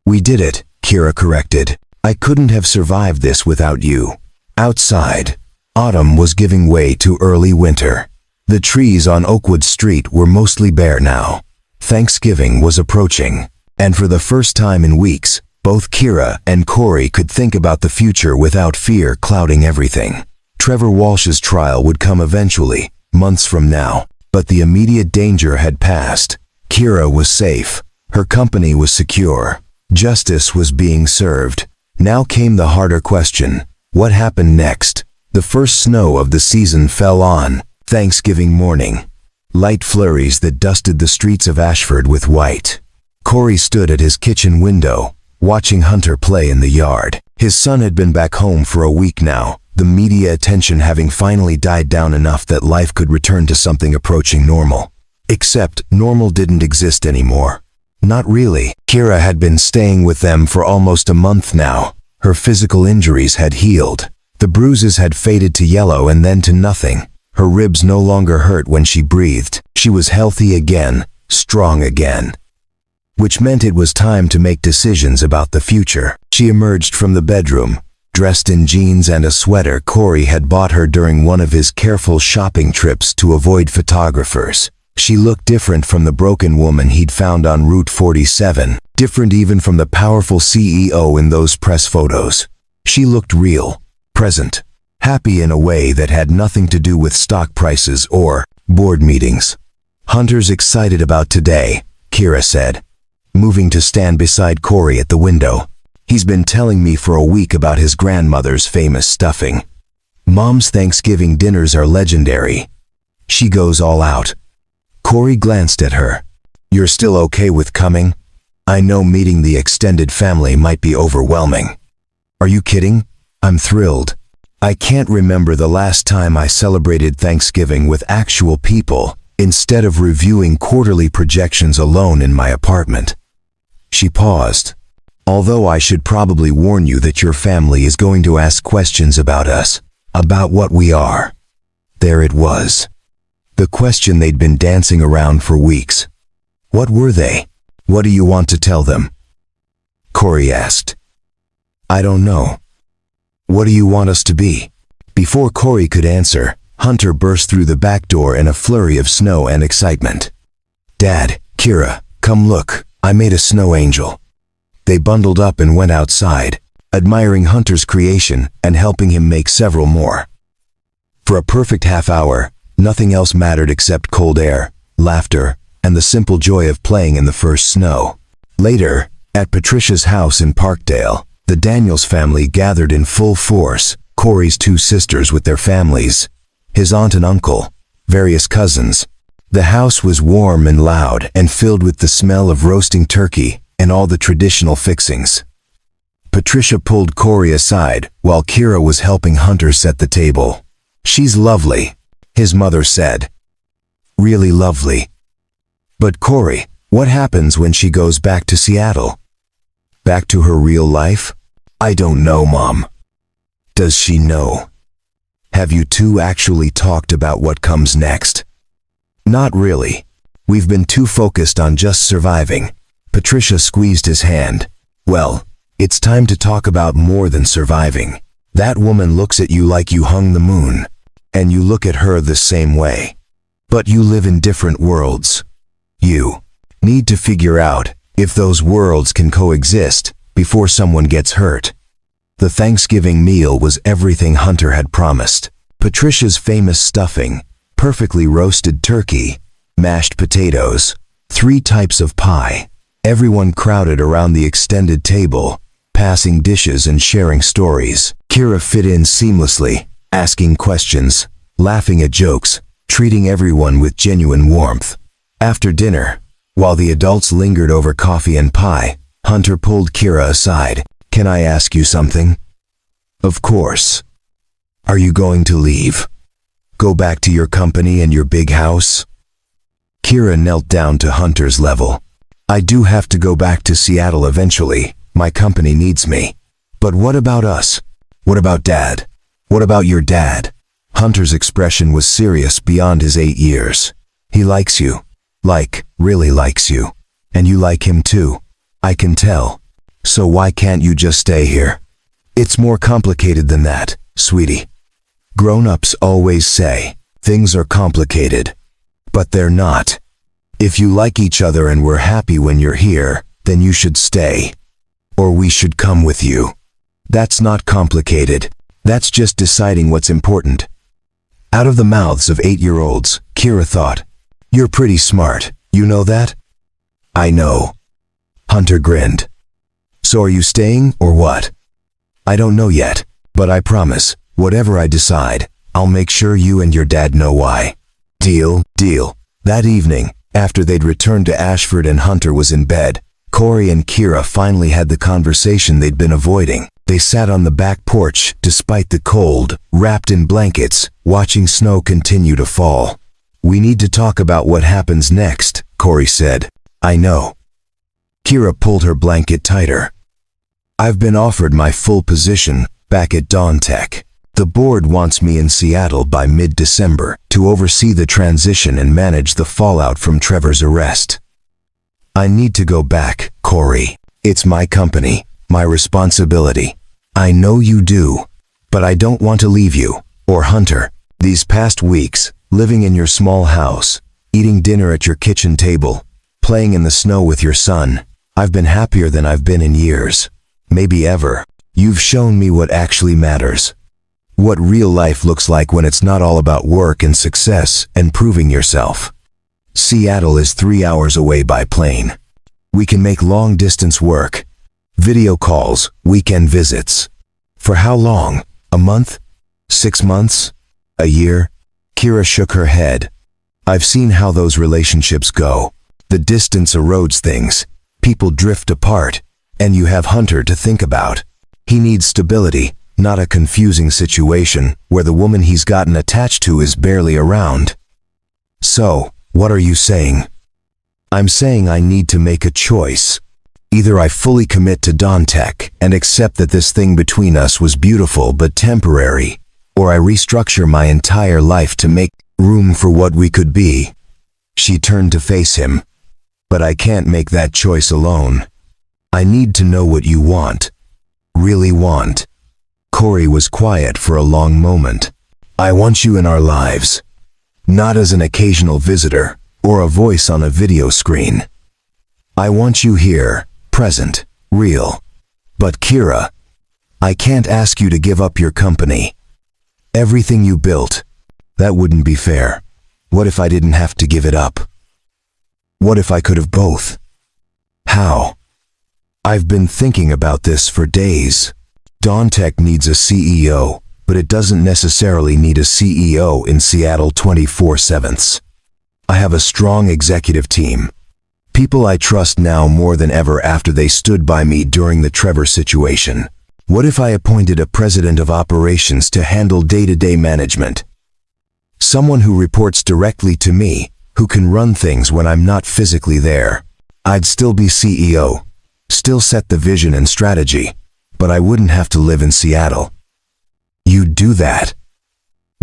"We did it," Kira corrected. "I couldn't have survived this without you." Outside, autumn was giving way to early winter. The trees on Oakwood Street were mostly bare now. Thanksgiving was approaching, and for the first time in weeks, both Kira and Corey could think about the future without fear clouding everything. Trevor Walsh's trial would come eventually, months from now, but the immediate danger had passed. Kira was safe. Her company was secure. Justice was being served. Now came the harder question. What happened next? The first snow of the season fell on Thanksgiving morning. Light flurries that dusted the streets of Ashford with white. Corey stood at his kitchen window, watching Hunter play in the yard. His son had been back home for a week now, the media attention having finally died down enough that life could return to something approaching normal. Except normal didn't exist anymore. Not really. Kira had been staying with them for almost a month now. Her physical injuries had healed. The bruises had faded to yellow and then to nothing. Her ribs no longer hurt when she breathed. She was healthy again, strong again. Which meant it was time to make decisions about the future. She emerged from the bedroom, dressed in jeans and a sweater Corey had bought her during one of his careful shopping trips to avoid photographers. She looked different from the broken woman he'd found on Route 47, different even from the powerful CEO in those press photos. She looked real, present, happy in a way that had nothing to do with stock prices or board meetings. "Hunter's excited about today," Kira said, moving to stand beside Corey at the window. "He's been telling me for a week about his grandmother's famous stuffing. Mom's Thanksgiving dinners are legendary. She goes all out." Corey glanced at her. "You're still okay with coming? I know meeting the extended family might be overwhelming." "Are you kidding? I'm thrilled. I can't remember the last time I celebrated Thanksgiving with actual people instead of reviewing quarterly projections alone in my apartment." She paused. "Although I should probably warn you that your family is going to ask questions about us, about what we are." There it was. The question they'd been dancing around for weeks. What were they? "What do you want to tell them?" Corey asked. "I don't know." "What do you want us to be?" Before Corey could answer, Hunter burst through the back door in a flurry of snow and excitement. "Dad, Kira, come look, I made a snow angel." They bundled up and went outside, admiring Hunter's creation and helping him make several more. For a perfect half hour, nothing else mattered except cold air, laughter, and the simple joy of playing in the first snow. Later, at Patricia's house in Parkdale, the Daniels family gathered in full force, Corey's two sisters with their families, his aunt and uncle, various cousins. The house was warm and loud and filled with the smell of roasting turkey and all the traditional fixings. Patricia pulled Corey aside while Kira was helping Hunter set the table. "She's lovely," his mother said. "Really lovely. But Corey, what happens when she goes back to Seattle? Back to her real life?" "I don't know, Mom." "Does she know? Have you two actually talked about what comes next?" "Not really. We've been too focused on just surviving." Patricia squeezed his hand. "Well, it's time to talk about more than surviving. That woman looks at you like you hung the moon, and you look at her the same way. But you live in different worlds. You need to figure out if those worlds can coexist before someone gets hurt." The Thanksgiving meal was everything Hunter had promised. Patricia's famous stuffing, perfectly roasted turkey, mashed potatoes, 3 types of pie. Everyone crowded around the extended table, passing dishes and sharing stories. Kira fit in seamlessly, asking questions, laughing at jokes, treating everyone with genuine warmth. After dinner, while the adults lingered over coffee and pie, Hunter pulled Kira aside. "Can I ask you something?" "Of course." "Are you going to leave? Go back to your company and your big house?" Kira knelt down to Hunter's level. "I do have to go back to Seattle eventually. My company needs me. But what about us? What about Dad? What about your dad?" Hunter's expression was serious beyond his 8 years. "He likes you. Really likes you. And you like him too. I can tell. So why can't you just stay here?" "It's more complicated than that, sweetie. Grown-ups always say, things are complicated. But they're not. If you like each other and we're happy when you're here, then you should stay. Or we should come with you. That's not complicated. That's just deciding what's important." Out of the mouths of 8-year-olds, Kira thought, "You're pretty smart, you know that?" "I know." Hunter grinned. "So are you staying or what?" "I don't know yet, but I promise, whatever I decide, I'll make sure you and your dad know why." "Deal, deal." That evening, after they'd returned to Ashford and Hunter was in bed, Corey and Kira finally had the conversation they'd been avoiding. They sat on the back porch, despite the cold, wrapped in blankets, watching snow continue to fall. "We need to talk about what happens next," Corey said. "I know." Kira pulled her blanket tighter. "I've been offered my full position back at Dawn Tech. The board wants me in Seattle by mid-December to oversee the transition and manage the fallout from Trevor's arrest." "I need to go back, Corey. It's my company, my responsibility. I know you do, but I don't want to leave you, or Hunter. These past weeks, living in your small house, eating dinner at your kitchen table, playing in the snow with your son, I've been happier than I've been in years. Maybe ever. You've shown me what actually matters. What real life looks like when it's not all about work and success and proving yourself. Seattle is 3 hours away by plane. We can make long-distance work. Video calls, weekend visits. For how long? A month? 6 months? A year?" Kira shook her head. "I've seen how those relationships go. The distance erodes things. People drift apart. And you have Hunter to think about. He needs stability, not a confusing situation where the woman he's gotten attached to is barely around." "So, what are you saying?" "I'm saying I need to make a choice. Either I fully commit to Dawn Tech and accept that this thing between us was beautiful but temporary, or I restructure my entire life to make room for what we could be." She turned to face him. "But I can't make that choice alone. I need to know what you want. Really want." Corey was quiet for a long moment. I want you in our lives. Not as an occasional visitor or a voice on a video screen. I want you here, present, real. But Kira, I can't ask you to give up your company. Everything you built. That wouldn't be fair. What if I didn't have to give it up? What if I could have both? How? I've been thinking about this for days. DawnTech needs a CEO, but it doesn't necessarily need a CEO in Seattle 24/7. I have a strong executive team. People I trust now more than ever after they stood by me during the Trevor situation. What if I appointed a president of operations to handle day-to-day management? Someone who reports directly to me, who can run things when I'm not physically there. I'd still be CEO, still set the vision and strategy, but I wouldn't have to live in Seattle. You'd do that.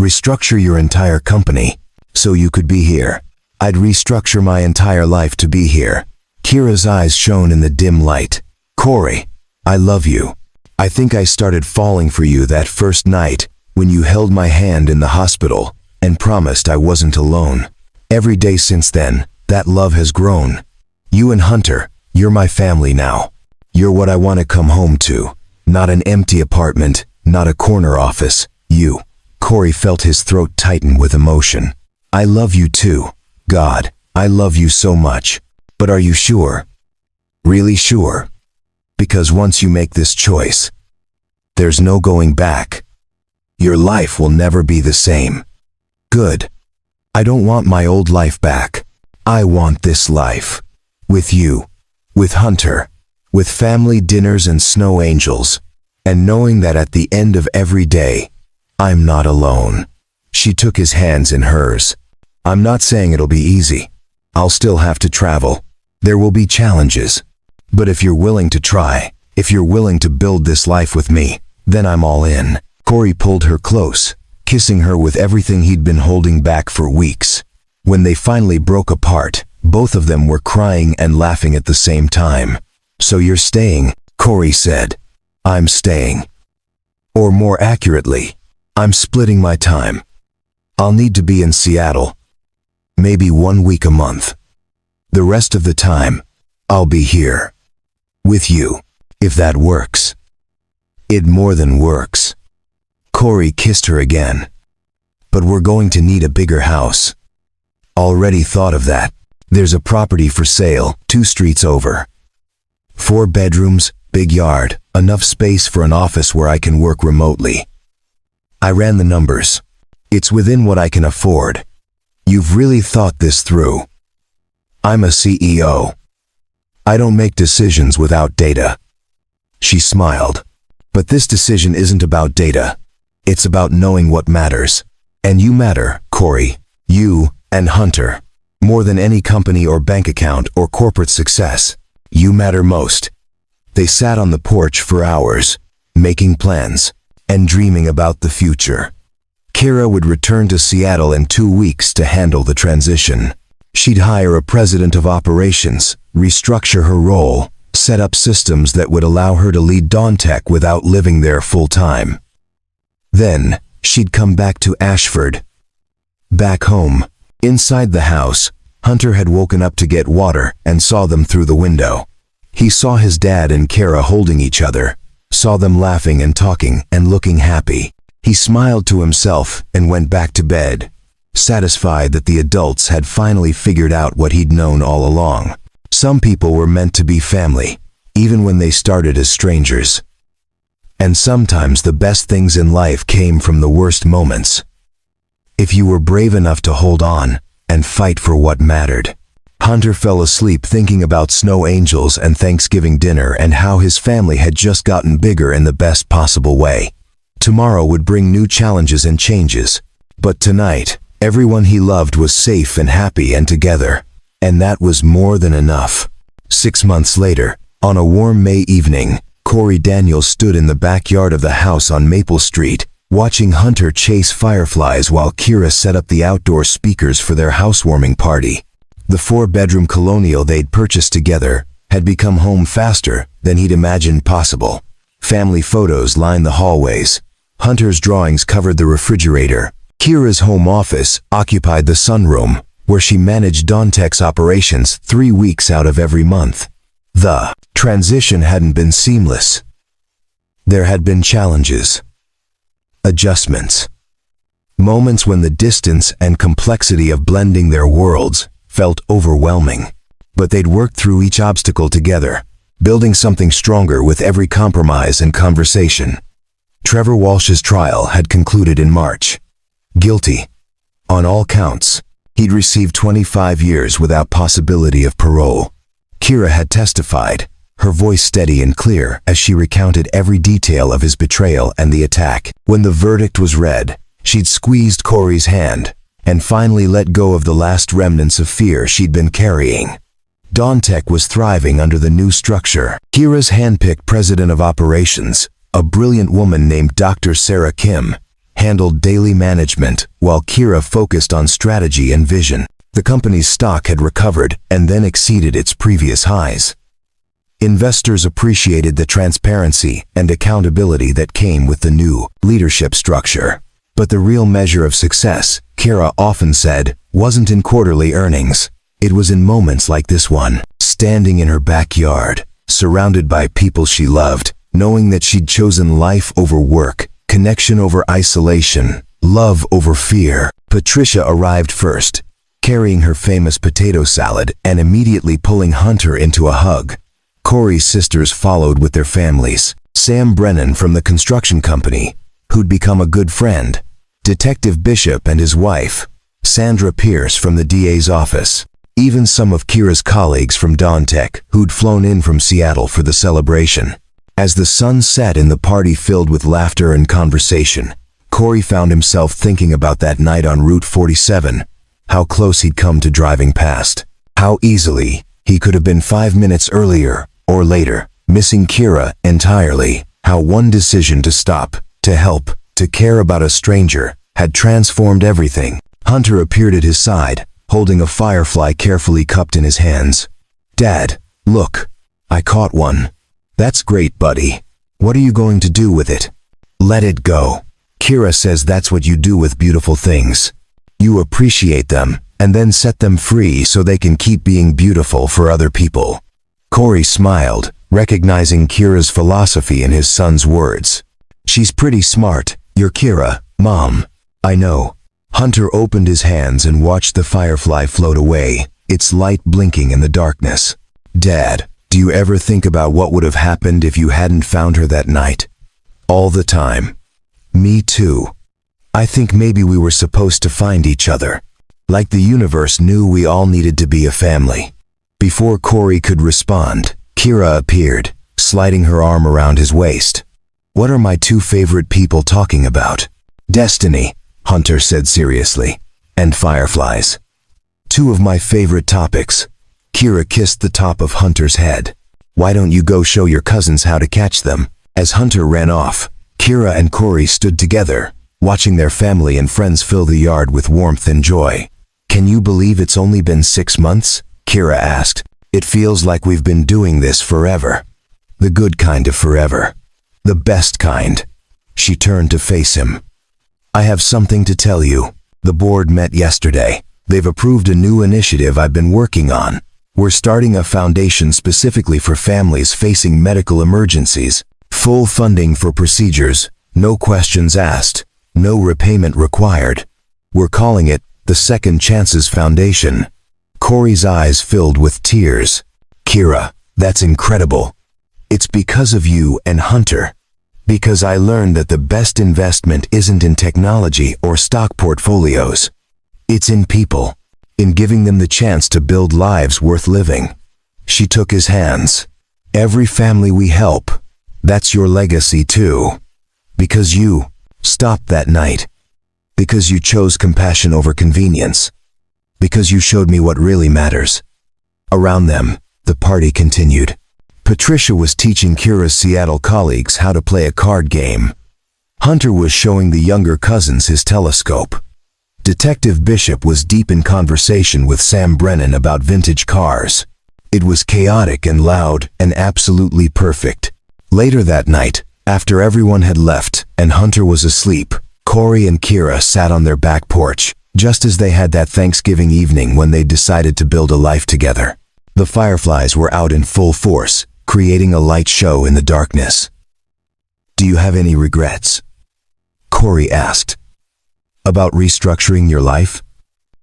Restructure your entire company, so you could be here. I'd restructure my entire life to be here. Kira's eyes shone in the dim light. Corey, I love you. I think I started falling for you that first night when you held my hand in the hospital and promised I wasn't alone. Every day since then, that love has grown. You and Hunter, you're my family now. You're what I want to come home to. Not an empty apartment, not a corner office. You. Corey felt his throat tighten with emotion. I love you too. God, I love you so much. But are you sure? Really sure? Because once you make this choice, there's no going back. Your life will never be the same. Good. I don't want my old life back. I want this life. With you. With Hunter. With family dinners and snow angels. And knowing that at the end of every day, I'm not alone. She took his hands in hers. I'm not saying it'll be easy. I'll still have to travel. There will be challenges. But if you're willing to try, if you're willing to build this life with me, then I'm all in. Corey pulled her close, kissing her with everything he'd been holding back for weeks. When they finally broke apart, both of them were crying and laughing at the same time. So you're staying, Corey said. I'm staying. Or more accurately, I'm splitting my time. I'll need to be in Seattle. Maybe 1 week a month. The rest of the time, I'll be here. With you, if that works. It more than works. Corey kissed her again. But we're going to need a bigger house. Already thought of that. There's a property for sale, 2 streets over. 4 bedrooms, big yard, enough space for an office where I can work remotely. I ran the numbers. It's within what I can afford. You've really thought this through. I'm a CEO. I don't make decisions without data. She smiled. But this decision isn't about data. It's about knowing what matters. And you matter, Corey. You and Hunter. More than any company or bank account or corporate success. You matter most. They sat on the porch for hours, making plans and dreaming about the future. Kira would return to Seattle in 2 weeks to handle the transition. She'd hire a president of operations, restructure her role, set up systems that would allow her to lead DawnTech without living there full-time. Then, she'd come back to Ashford. Back home, inside the house, Hunter had woken up to get water and saw them through the window. He saw his dad and Kara holding each other, saw them laughing and talking and looking happy. He smiled to himself and went back to bed, satisfied that the adults had finally figured out what he'd known all along. Some people were meant to be family, even when they started as strangers. And sometimes the best things in life came from the worst moments. If you were brave enough to hold on and fight for what mattered. Hunter fell asleep thinking about snow angels and Thanksgiving dinner and how his family had just gotten bigger in the best possible way. Tomorrow would bring new challenges and changes. But tonight, everyone he loved was safe and happy and together. And that was more than enough. 6 months later, on a warm May evening, Corey Daniels stood in the backyard of the house on Maple Street, watching Hunter chase fireflies while Kira set up the outdoor speakers for their housewarming party. The 4-bedroom colonial they'd purchased together had become home faster than he'd imagined possible. Family photos lined the hallways. Hunter's drawings covered the refrigerator, Kira's home office occupied the sunroom, where she managed Dawn-Tech's operations 3 weeks out of every month. The transition hadn't been seamless. There had been challenges, adjustments, moments when the distance and complexity of blending their worlds felt overwhelming. But they'd worked through each obstacle together, building something stronger with every compromise and conversation. Trevor Walsh's trial had concluded in March. Guilty. On all counts, he'd received 25 years without possibility of parole. Kira had testified, her voice steady and clear as she recounted every detail of his betrayal and the attack. When the verdict was read, she'd squeezed Corey's hand and finally let go of the last remnants of fear she'd been carrying. Dawn-Tech was thriving under the new structure. Kira's hand-picked president of operations, a brilliant woman named Dr. Sarah Kim, handled daily management while Kira focused on strategy and vision. The company's stock had recovered and then exceeded its previous highs. Investors appreciated the transparency and accountability that came with the new leadership structure. But the real measure of success, Kira often said, wasn't in quarterly earnings. It was in moments like this one, standing in her backyard, surrounded by people she loved, knowing that she'd chosen life over work, connection over isolation, love over fear. Patricia arrived first, carrying her famous potato salad and immediately pulling Hunter into a hug. Corey's sisters followed with their families. Sam Brennan from the construction company, who'd become a good friend. Detective Bishop and his wife, Sandra Pierce from the DA's office. Even some of Kira's colleagues from Dawn-Tech, who'd flown in from Seattle for the celebration. As the sun set in the party filled with laughter and conversation, Corey found himself thinking about that night on Route 47, how close he'd come to driving past, how easily he could have been 5 minutes earlier or later, missing Kira entirely, how one decision to stop, to help, to care about a stranger had transformed everything. Hunter appeared at his side, holding a firefly carefully cupped in his hands. "Dad, look, I caught one." "That's great, buddy. What are you going to do with it?" "Let it go. Kira says that's what you do with beautiful things. You appreciate them, and then set them free so they can keep being beautiful for other people." Corey smiled, recognizing Kira's philosophy in his son's words. "She's pretty smart. You're Kira, Mom." "I know." Hunter opened his hands and watched the firefly float away, its light blinking in the darkness. "Dad, do you ever think about what would have happened if you hadn't found her that night?" "All the time." "Me too. I think maybe we were supposed to find each other. Like the universe knew we all needed to be a family." Before Corey could respond, Kira appeared, sliding her arm around his waist. "What are my two favorite people talking about?" "Destiny," Hunter said seriously, "and fireflies. Two of my favorite topics." Kira kissed the top of Hunter's head. "Why don't you go show your cousins how to catch them?" As Hunter ran off, Kira and Corey stood together, watching their family and friends fill the yard with warmth and joy. "Can you believe it's only been 6 months?" Kira asked. "It feels like we've been doing this forever. The good kind of forever. The best kind." She turned to face him. "I have something to tell you. The board met yesterday. They've approved a new initiative I've been working on. We're starting a foundation specifically for families facing medical emergencies. Full funding for procedures, no questions asked, no repayment required. We're calling it the Second Chances Foundation." Corey's eyes filled with tears. "Kira, that's incredible. It's because of you and Hunter. Because I learned that the best investment isn't in technology or stock portfolios. It's in people, in giving them the chance to build lives worth living." She took his hands. "Every family we help, that's your legacy too. Because you stopped that night. Because you chose compassion over convenience. Because you showed me what really matters." Around them, the party continued. Patricia was teaching Kira's Seattle colleagues how to play a card game. Hunter was showing the younger cousins his telescope. Detective Bishop was deep in conversation with Sam Brennan about vintage cars. It was chaotic and loud and absolutely perfect. Later that night, after everyone had left and Hunter was asleep, Corey and Kira sat on their back porch, just as they had that Thanksgiving evening when they decided to build a life together. The fireflies were out in full force, creating a light show in the darkness. "Do you have any regrets?" Corey asked. "About restructuring your life?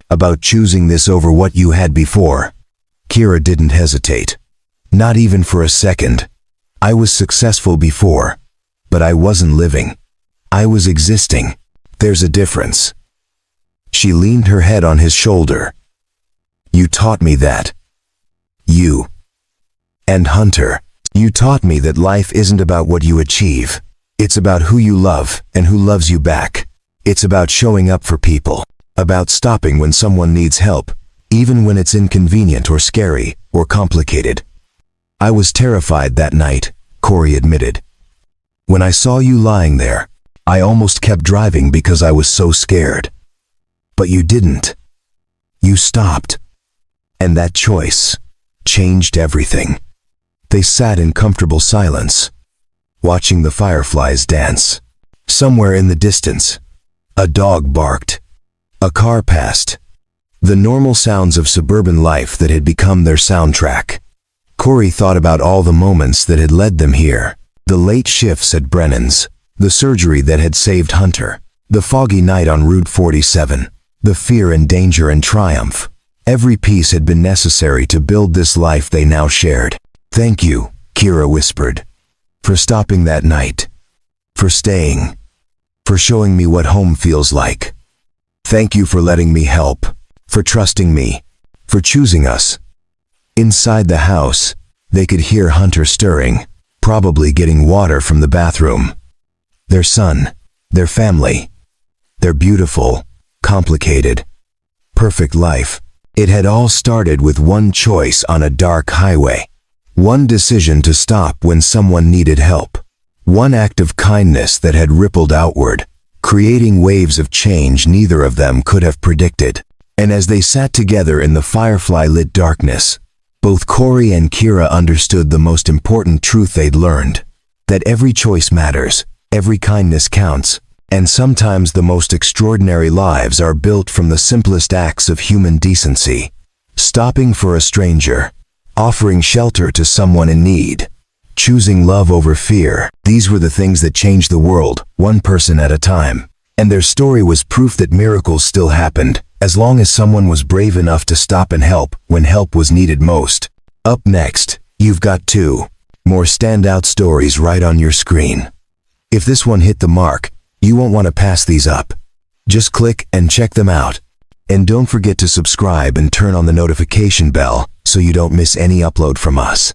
About choosing this over what you had before?" Kira didn't hesitate. "Not even for a second. I was successful before, but I wasn't living. I was existing. There's a difference." She leaned her head on his shoulder. "You taught me that. You. And Hunter, you taught me that life isn't about what you achieve. It's about who you love and who loves you back. It's about showing up for people, about stopping when someone needs help, even when it's inconvenient or scary or complicated." "I was terrified that night," Corey admitted. "When I saw you lying there, I almost kept driving because I was so scared. But you didn't. You stopped. And that choice changed everything." They sat in comfortable silence, watching the fireflies dance. Somewhere in the distance, a dog barked. A car passed. The normal sounds of suburban life that had become their soundtrack. Corey thought about all the moments that had led them here. The late shifts at Brennan's, the surgery that had saved Hunter, the foggy night on Route 47, the fear and danger and triumph. Every piece had been necessary to build this life they now shared. "Thank you," Kira whispered, "for stopping that night, for staying, for showing me what home feels like. Thank you for letting me help, for trusting me, for choosing us." Inside the house, they could hear Hunter stirring, probably getting water from the bathroom. Their son, their family, their beautiful, complicated, perfect life. It had all started with one choice on a dark highway. One decision to stop when someone needed help. One act of kindness that had rippled outward, creating waves of change neither of them could have predicted. And as they sat together in the firefly-lit darkness, both Corey and Kira understood the most important truth they'd learned. That every choice matters, every kindness counts, and sometimes the most extraordinary lives are built from the simplest acts of human decency. Stopping for a stranger, offering shelter to someone in need, choosing love over fear. These were the things that changed the world, one person at a time. And their story was proof that miracles still happened, as long as someone was brave enough to stop and help when help was needed most. Up next, you've got 2 more standout stories right on your screen. If this one hit the mark, you won't want to pass these up. Just click and check them out. And don't forget to subscribe and turn on the notification bell so you don't miss any upload from us.